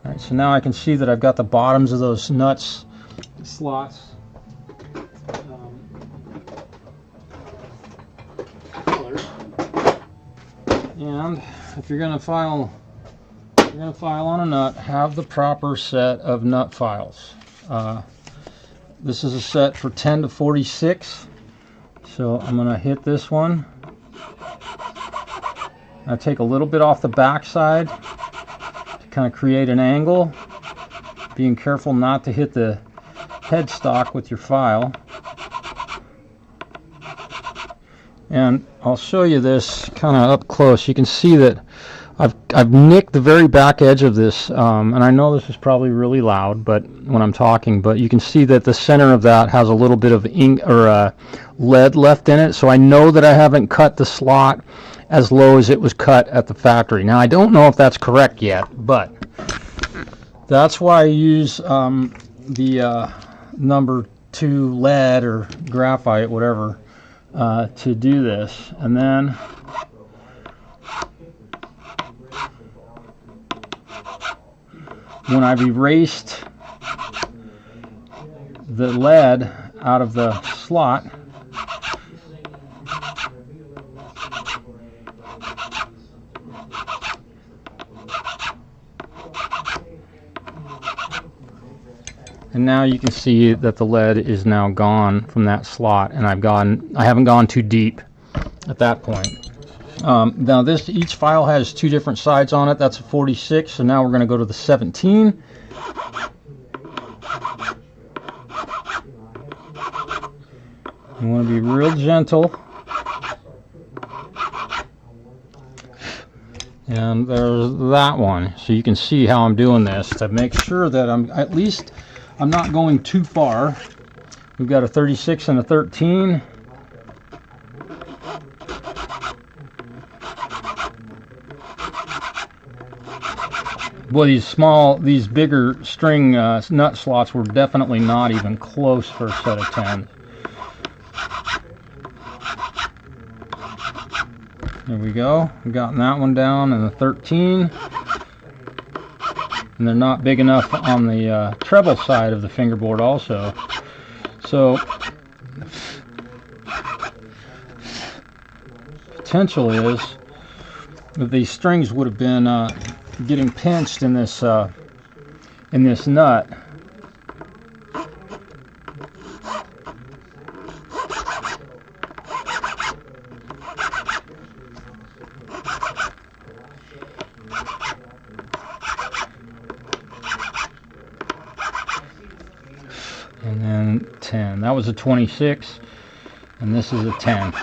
All right, so now I can see that I've got the bottoms of those nuts slots colored. And if you're going to file on a nut, have the proper set of nut files. This is a set for 10 to 46, so I'm going to hit this one. I take a little bit off the back side to kind of create an angle, being careful not to hit the headstock with your file. And I'll show you this kind of up close. You can see that I've nicked the very back edge of this, and I know this is probably really loud, but when I'm talking, but you can see that the center of that has a little bit of ink or lead left in it, so I know that I haven't cut the slot as low as it was cut at the factory. Now I don't know if that's correct yet, but that's why I use the number 2 lead or graphite, whatever, to do this. And then when I've erased the lead out of the slot, and now you can see that the lead is now gone from that slot, and I haven't gone too deep at that point. Now each file has 2 different sides on it. That's a 46, so now we're going to go to the 17. You want to be real gentle And there's that one. So you can see how I'm doing this to make sure that I'm not going too far. We've got a 36 and a 13. Boy, these bigger string nut slots were definitely not even close for a set of 10s. There we go. We've gotten that one down in the 13. And they're not big enough on the treble side of the fingerboard also. So, potential is that these strings would have been getting pinched in this nut. And then 10. That was a 26, and this is a 10.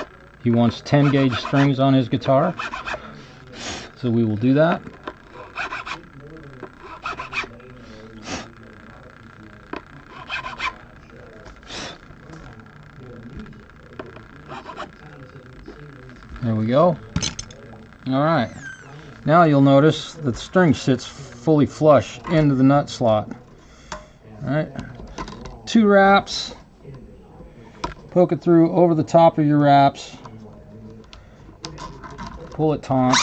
He wants 10 gauge strings on his guitar, so we will do that. There we go. Alright, now you'll notice that the string sits fully flush into the nut slot. Alright, 2 wraps, poke it through over the top of your wraps, pull it taut,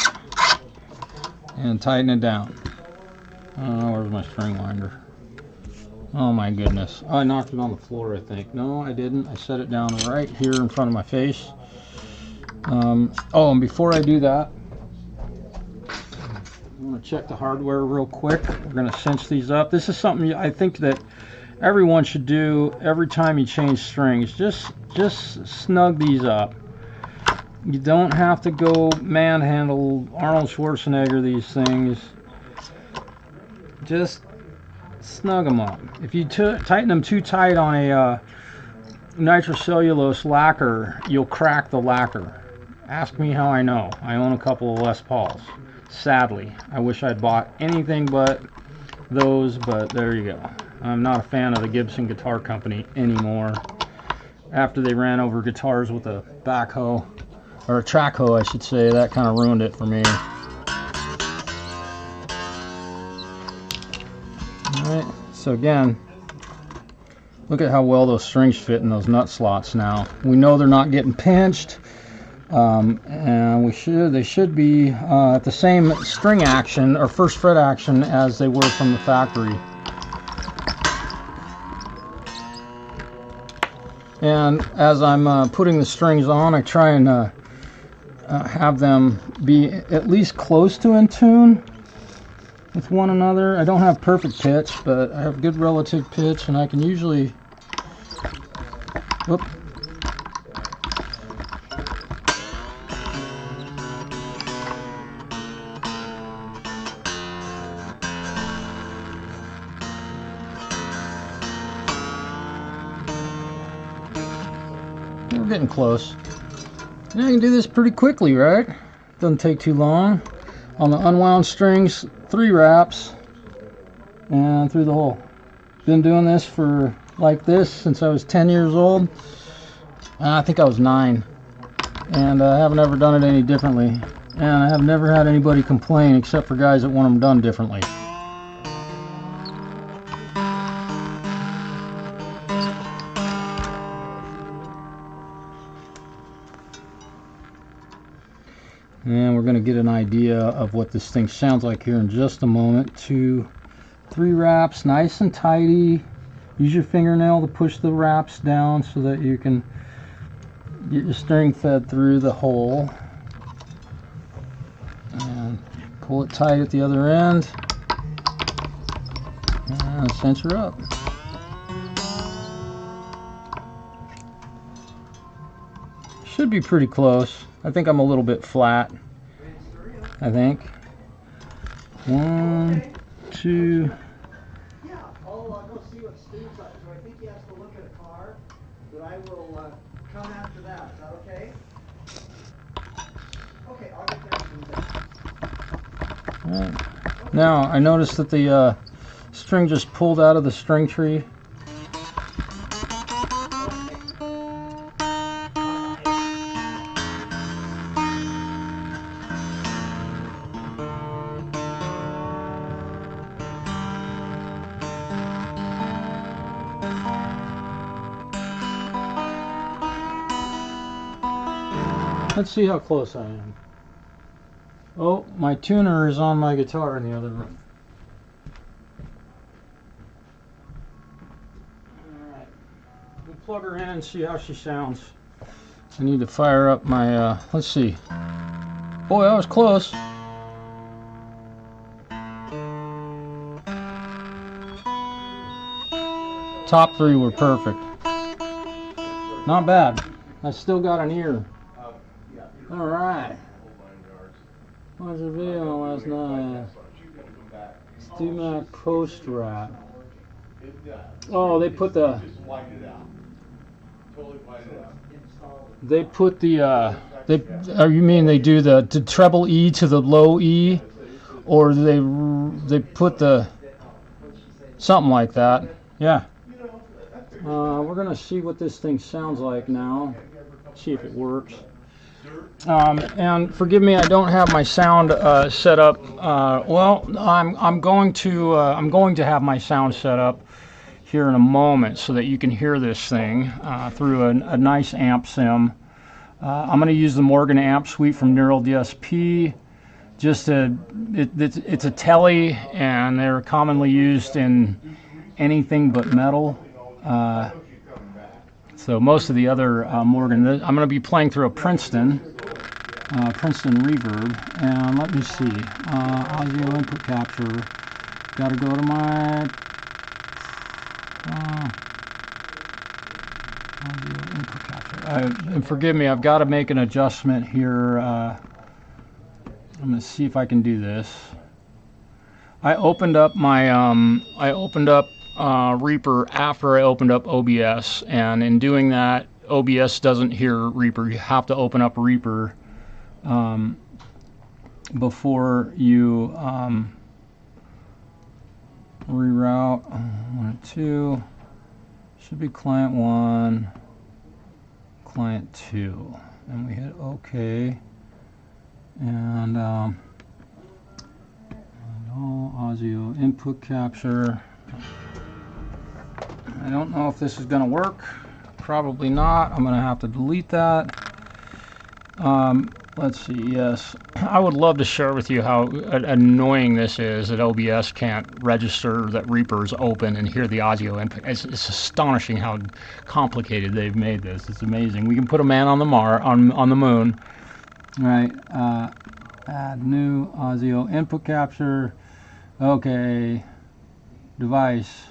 and tighten it down. Where's my string winder? Oh my goodness, I knocked it on the floor, I think. No, I didn't. I set it down right here in front of my face. Oh, and before I do that, I want to check the hardware real quick. We're going to cinch these up. This is something I think that everyone should do every time you change strings. Just snug these up. You don't have to go manhandle Arnold Schwarzenegger these things. Just snug them up. If you tighten them too tight on a nitrocellulose lacquer, you'll crack the lacquer. Ask me how I know. I own a couple of Les Pauls. Sadly, I wish I'd bought anything but those, but there you go. I'm not a fan of the Gibson Guitar Company anymore. After they ran over guitars with a backhoe, or a track hoe I should say, that kind of ruined it for me. Alright, so again, look at how well those strings fit in those nut slots now. We know they're not getting pinched. And they should be at the same string action or first fret action as they were from the factory. And as I'm putting the strings on, I try and have them be at least close to in tune with one another. I don't have perfect pitch, but I have good relative pitch, and I can usually, whoop. We're getting close. And I can do this pretty quickly, right? Doesn't take too long. On the unwound strings, 3 wraps and through the hole. Been doing this for like this since I was 10 years old. I think I was 9, and I haven't ever done it any differently. And I have never had anybody complain except for guys that want them done differently. And we're going to get an idea of what this thing sounds like here in just a moment. 2, 3 wraps, nice and tidy. Use your fingernail to push the wraps down so that you can get your string fed through the hole. And pull it tight at the other end. And cinch her up. Should be pretty close. I think I'm a little bit flat. I think. 1, 2. Yeah, I'll go see what Steve's up to. I think he has to look at a car, but I will come after that. Is that okay? Okay, I'll get there as soon as I can. Alright. Now I noticed that the string just pulled out of the string tree. Let's see how close I am. Oh, my tuner is on my guitar in the other room. Alright, we'll plug her in and see how she sounds. I need to fire up my, let's see. Boy, that was close. Top three were perfect. Not bad. I still got an ear. Alright. Watched the video last night. StewMac post wrap. Oh, they put the. They put the. You mean they do the treble E to the low E, or they put the something like that? Yeah. We're gonna see what this thing sounds like now. See if it works. And forgive me, I don't have my sound set up. Well, I'm going to have my sound set up here in a moment so that you can hear this thing through a nice amp sim. I'm going to use the Morgan amp suite from NeuralDSP. It's a telly, and they're commonly used in anything but metal. So most of the other Morgan, I'm going to be playing through a Princeton reverb, and let me see, audio input capture, got to go to my audio input capture, and forgive me, I've got to make an adjustment here. I'm going to see if I can do this. I opened up my, Reaper after I opened up OBS, and in doing that, OBS doesn't hear Reaper. You have to open up Reaper before you reroute. 1 and 2 should be client 1, client 2, and we hit OK, and all audio input capture. I don't know if this is going to work. Probably not. I'm going to have to delete that. Let's see. Yes, I would love to share with you how annoying this is that OBS can't register that Reaper is open and hear the audio input. It's astonishing how complicated they've made this. It's amazing. We can put a man on the on the moon. All right. Add new audio input capture. Okay. Device.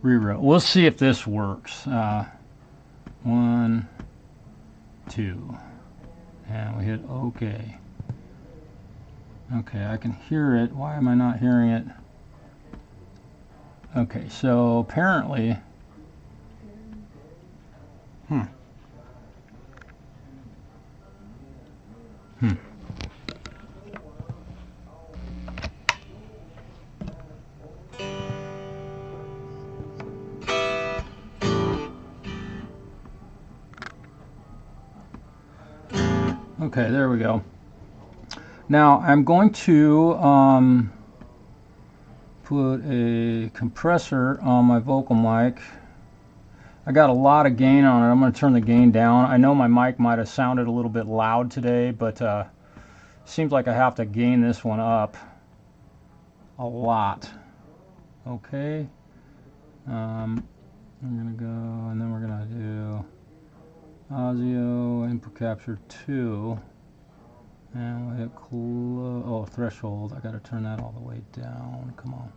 Reroute. We'll see if this works. 1, 2, and we hit OK. Okay, I can hear it. Why am I not hearing it? Okay, so apparently, Okay, there we go. Now I'm going to put a compressor on my vocal mic. I got a lot of gain on it. I'm going to turn the gain down. I know my mic might have sounded a little bit loud today, but seems like I have to gain this one up a lot. Okay. I'm going to go, and then we're going to do audio input capture 2, and we'll hit threshold. I got to turn that all the way down. Come on.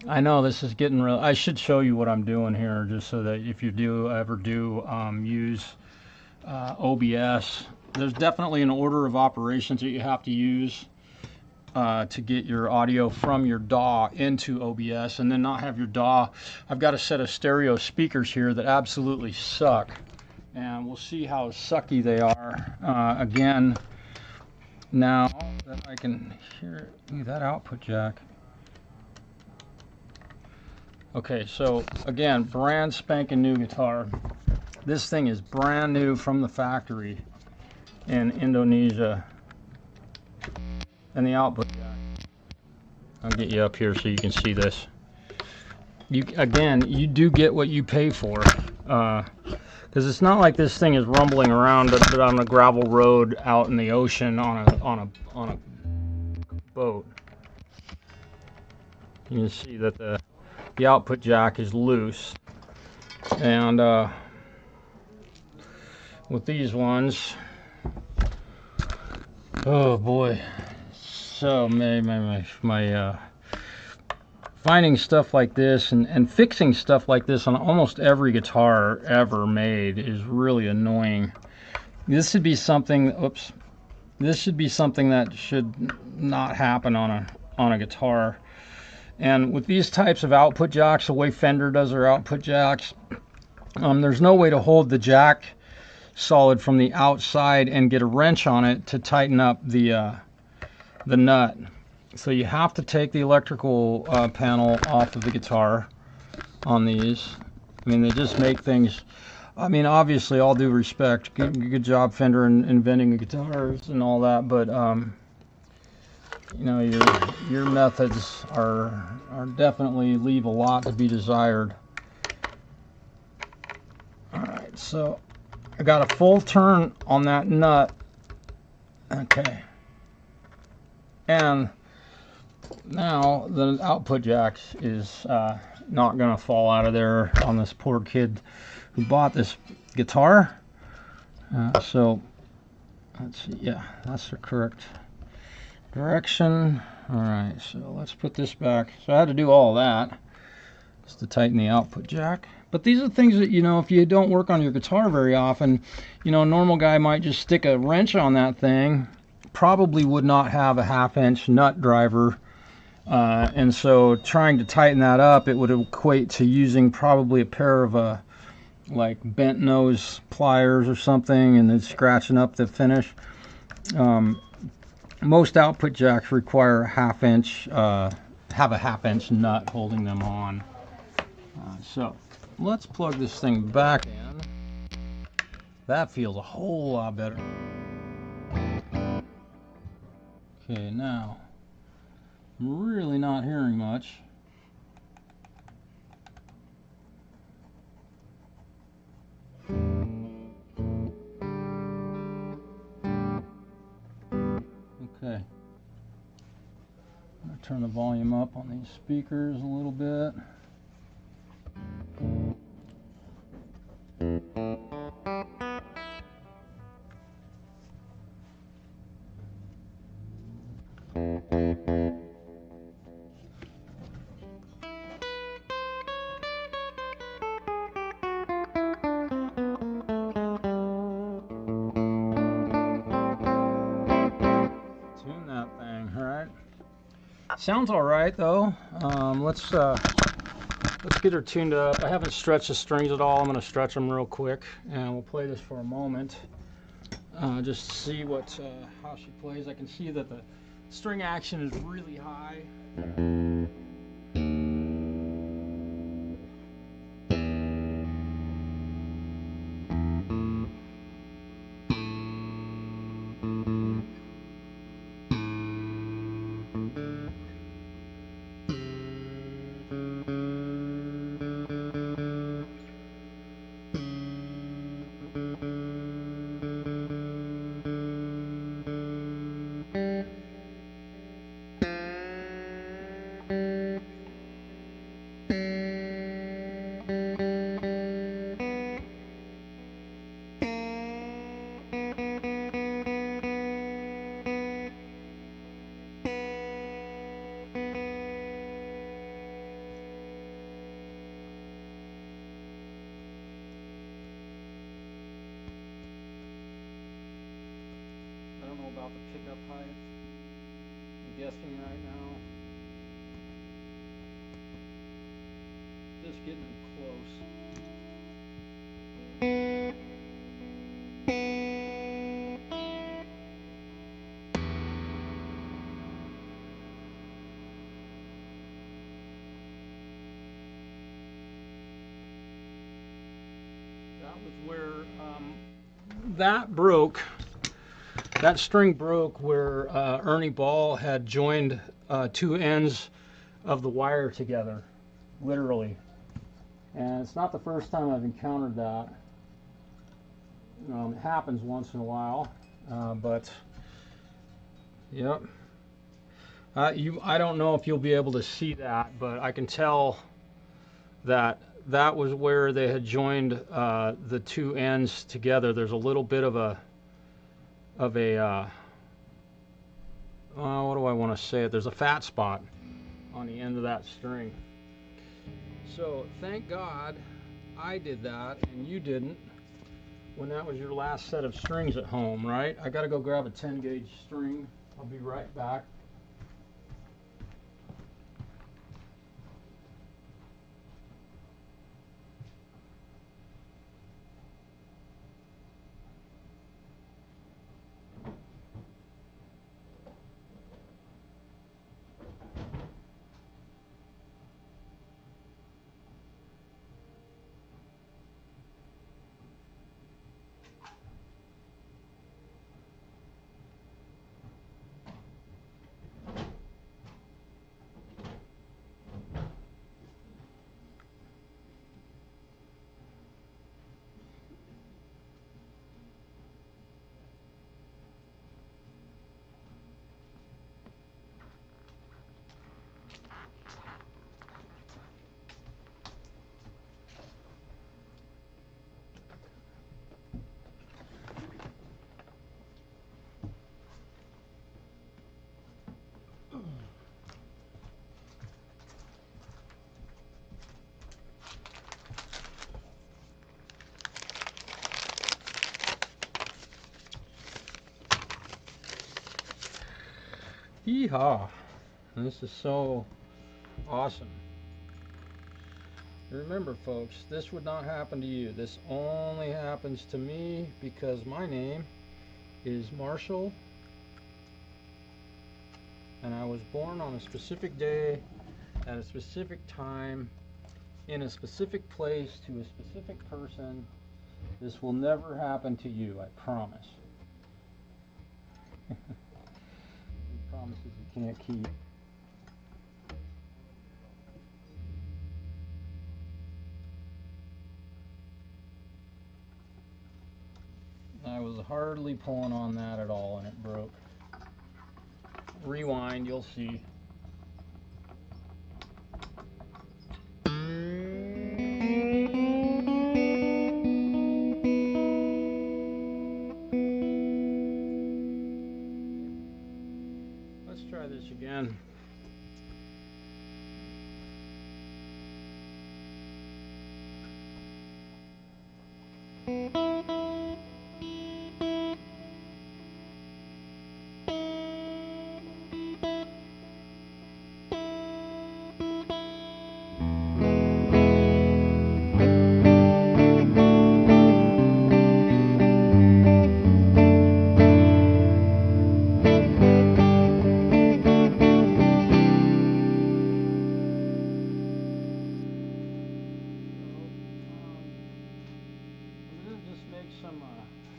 I know this is getting real. I should show you what I'm doing here, just so that if you ever do use OBS, there's definitely an order of operations that you have to use to get your audio from your DAW into OBS, and then not have your DAW. I've got a set of stereo speakers here that absolutely suck, and we'll see how sucky they are again now that I can hear that output jack. Okay, so again, brand spanking new guitar. This thing is brand new from the factory in Indonesia. And the output jack, I'll get you up here so you can see this. Again, you do get what you pay for, because it's not like this thing is rumbling around on a gravel road out in the ocean on a boat. You can see that the output jack is loose, and with these ones, oh boy, so my finding stuff like this and fixing stuff like this on almost every guitar ever made is really annoying. This should be something, oops, this should be something that should not happen on a guitar. And with these types of output jacks, the way Fender does their output jacks, there's no way to hold the jack solid from the outside and get a wrench on it to tighten up the nut. So you have to take the electrical panel off of the guitar on these. I mean, they just make things, I mean, obviously, all due respect, good job Fender in inventing the guitars and all that, but you know, your methods are definitely leave a lot to be desired. Alright, so I got a full turn on that nut. Okay. And now the output jack is not going to fall out of there on this poor kid who bought this guitar. So let's see, yeah, that's the correct direction. Alright, so let's put this back. So I had to do all that just to tighten the output jack. But these are things that, you know, if you don't work on your guitar very often, you know, a normal guy might just stick a wrench on that thing, probably would not have a 1/2-inch nut driver, and so trying to tighten that up, it would equate to using probably a pair of like bent nose pliers or something, and then scratching up the finish. Most output jacks require have a 1/2-inch nut holding them on. So let's plug this thing back in. That feels a whole lot better. Okay, now I'm really not hearing much. Okay, I'm going to turn the volume up on these speakers a little bit. Sounds all right though. Let's get her tuned up. I haven't stretched the strings at all. I'm going to stretch them real quick, and we'll play this for a moment. Just to see how she plays. I can see that the string action is really high. About the pickup height, I'm guessing right now. Just getting them close. that broke. That string broke where Ernie Ball had joined two ends of the wire together, literally. And it's not the first time I've encountered that. It happens once in a while, but yep. I don't know if you'll be able to see that, but I can tell that that was where they had joined the two ends together. There's a little bit of a what do I want to say it? There's a fat spot on the end of that string. So thank God I did that and you didn't when that was your last set of strings at home, right? I gotta go grab a 10 gauge string. I'll be right back. Yeehaw! This is so awesome. Remember, folks, this would not happen to you. This only happens to me because my name is Marshall, and I was born on a specific day, at a specific time, in a specific place, to a specific person. This will never happen to you, I promise. Promises you can't keep. I was hardly pulling on that at all and it broke. Rewind, you'll see. Let's try this again.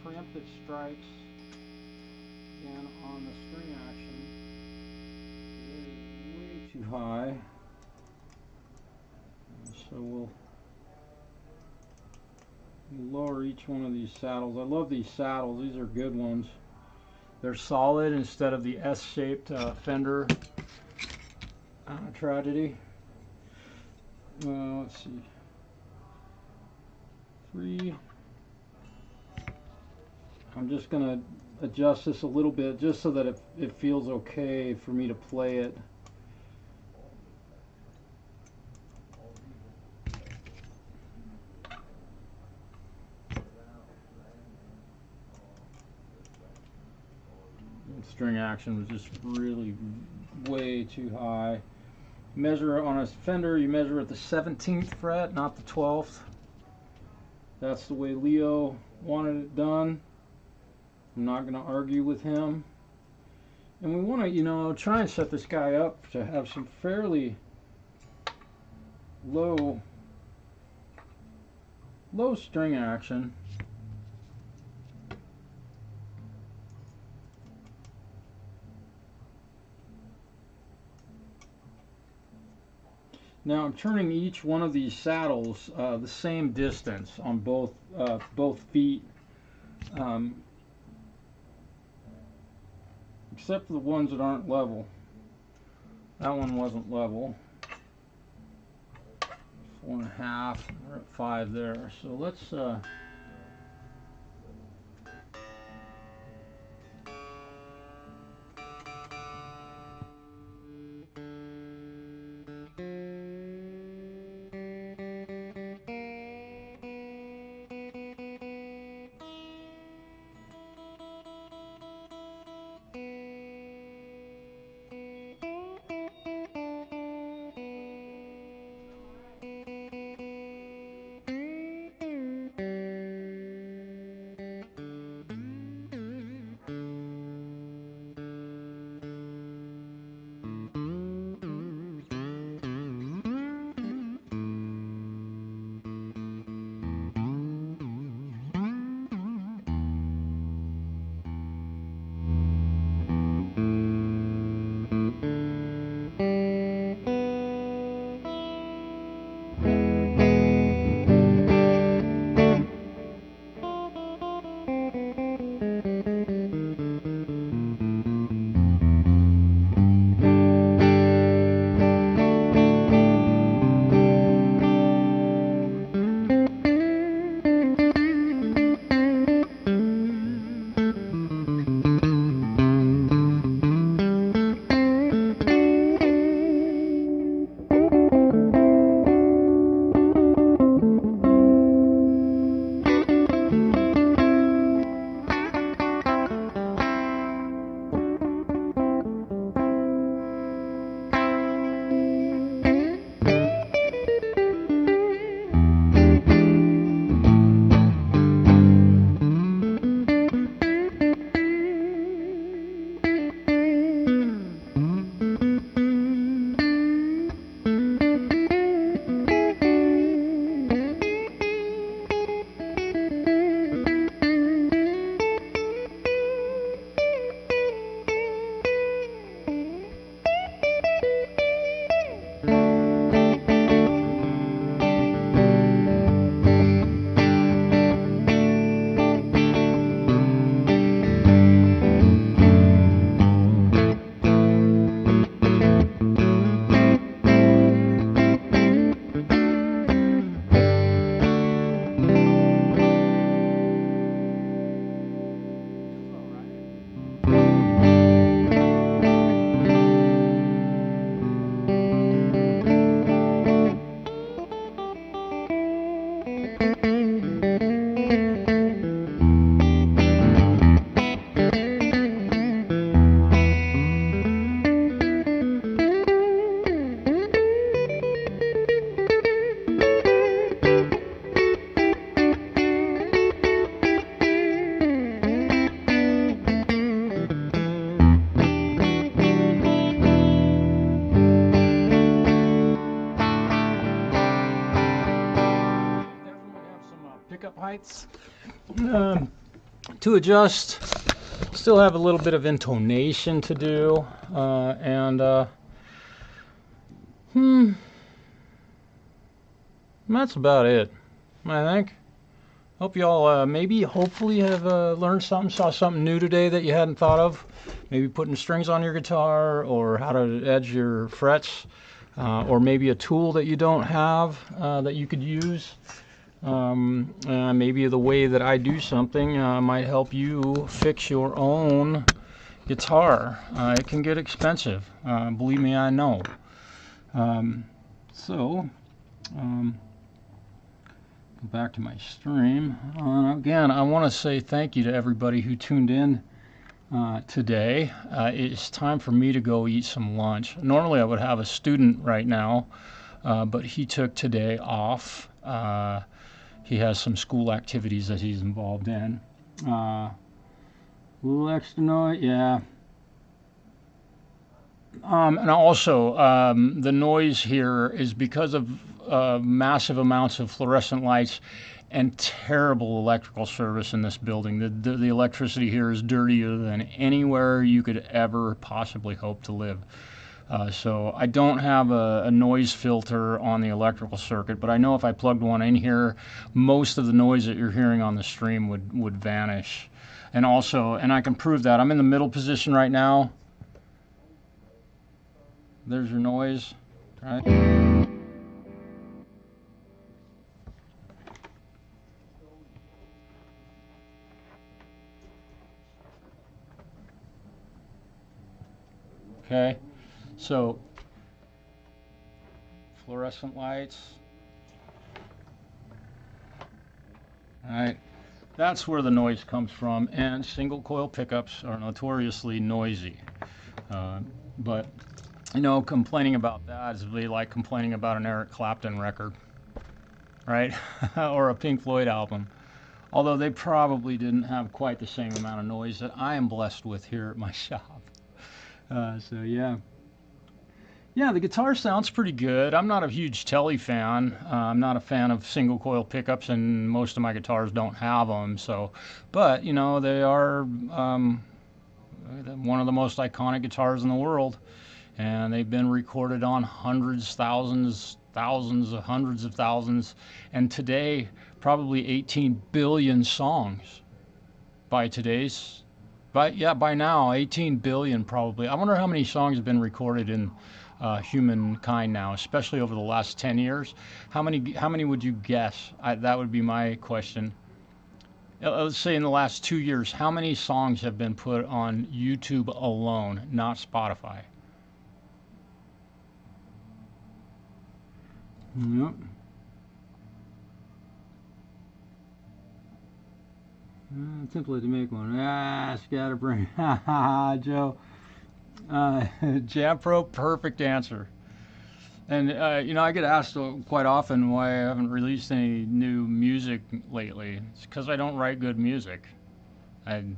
Preemptive strikes again on the string action. It is way too high, and so we'll lower each one of these saddles. I love these saddles, these are good ones. They're solid instead of the S-shaped Fender tragedy. Well, let's see, 3. I'm just going to adjust this a little bit just so that it feels okay for me to play it. String action was just really way too high. Measure on a Fender, you measure at the 17th fret, not the 12th. That's the way Leo wanted it done. I'm not going to argue with him. And we want to, you know, try and set this guy up to have some fairly low string action. Now I'm turning each one of these saddles the same distance on both feet, except for the ones that aren't level. That one wasn't level. 4.5. We're at 5 there. So let's. Heights to adjust. Still have a little bit of intonation to do, that's about it, I think. Hope y'all hopefully have learned something, saw something new today that you hadn't thought of. Maybe putting strings on your guitar, or how to edge your frets, or maybe a tool that you don't have that you could use. Maybe the way that I do something might help you fix your own guitar. It can get expensive, believe me, I know. Go back to my stream. Again, I want to say thank you to everybody who tuned in today. It's time for me to go eat some lunch. Normally I would have a student right now, but he took today off. He has some school activities that he's involved in. A little extra noise, yeah. And also, the noise here is because of massive amounts of fluorescent lights and terrible electrical service in this building. The electricity here is dirtier than anywhere you could ever possibly hope to live. So I don't have a noise filter on the electrical circuit, but I know if I plugged one in here, most of the noise that you're hearing on the stream would vanish. And also, and I can prove that, I'm in the middle position right now. There's your noise, right? Okay, so fluorescent lights. All right, that's where the noise comes from, and single coil pickups are notoriously noisy. But you know, complaining about that is really like complaining about an Eric Clapton record, right? Or a Pink Floyd album. Although they probably didn't have quite the same amount of noise that I am blessed with here at my shop. So yeah. Yeah, the guitar sounds pretty good. I'm not a huge Tele fan. I'm not a fan of single coil pickups, and most of my guitars don't have them. So, but you know, they are one of the most iconic guitars in the world, and they've been recorded on hundreds, thousands, hundreds of thousands, and today probably 18 billion songs. By now 18 billion probably. I wonder how many songs have been recorded in humankind now, especially over the last 10 years. How many would you guess? That would be my question. Let's say in the last 2 years, how many songs have been put on YouTube alone, not Spotify? Yep. Simply to make one. Scatterbrain. Joe. Jampro, perfect answer. And you know, I get asked quite often why I haven't released any new music lately. It's because I don't write good music. I'd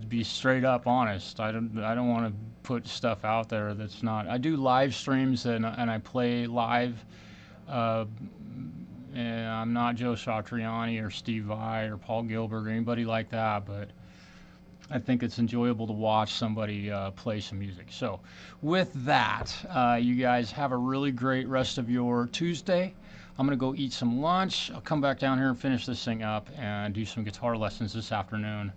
be straight up honest. I don't want to put stuff out there that's not. I do live streams and I play live. And I'm not Joe Satriani or Steve Vai or Paul Gilbert or anybody like that, but I think it's enjoyable to watch somebody play some music. So with that, you guys have a really great rest of your Tuesday. I'm going to go eat some lunch. I'll come back down here and finish this thing up and do some guitar lessons this afternoon.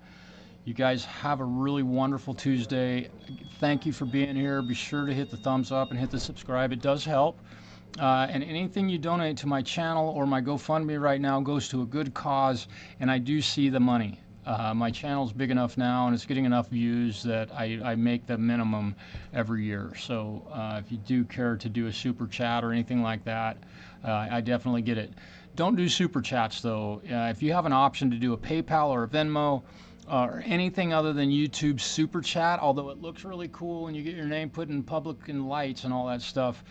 You guys have a really wonderful Tuesday. Thank you for being here. Be sure to hit the thumbs up and hit the subscribe. It does help. And anything you donate to my channel or my GoFundMe right now goes to a good cause, and I do see the money. My channel's big enough now and it's getting enough views that I make the minimum every year. So if you do care to do a super chat or anything like that, I definitely get it. Don't do super chats though. If you have an option to do a PayPal or a Venmo or anything other than YouTube super chat, although it looks really cool and you get your name put in public and lights and all that stuff,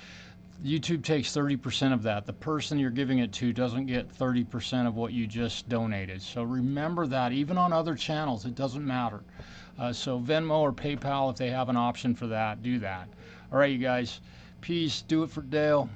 YouTube takes 30% of that. The person you're giving it to doesn't get 30% of what you just donated. So remember that. Even on other channels, it doesn't matter. So Venmo or PayPal, if they have an option for that, do that. All right, you guys. Peace. Do it for Dale.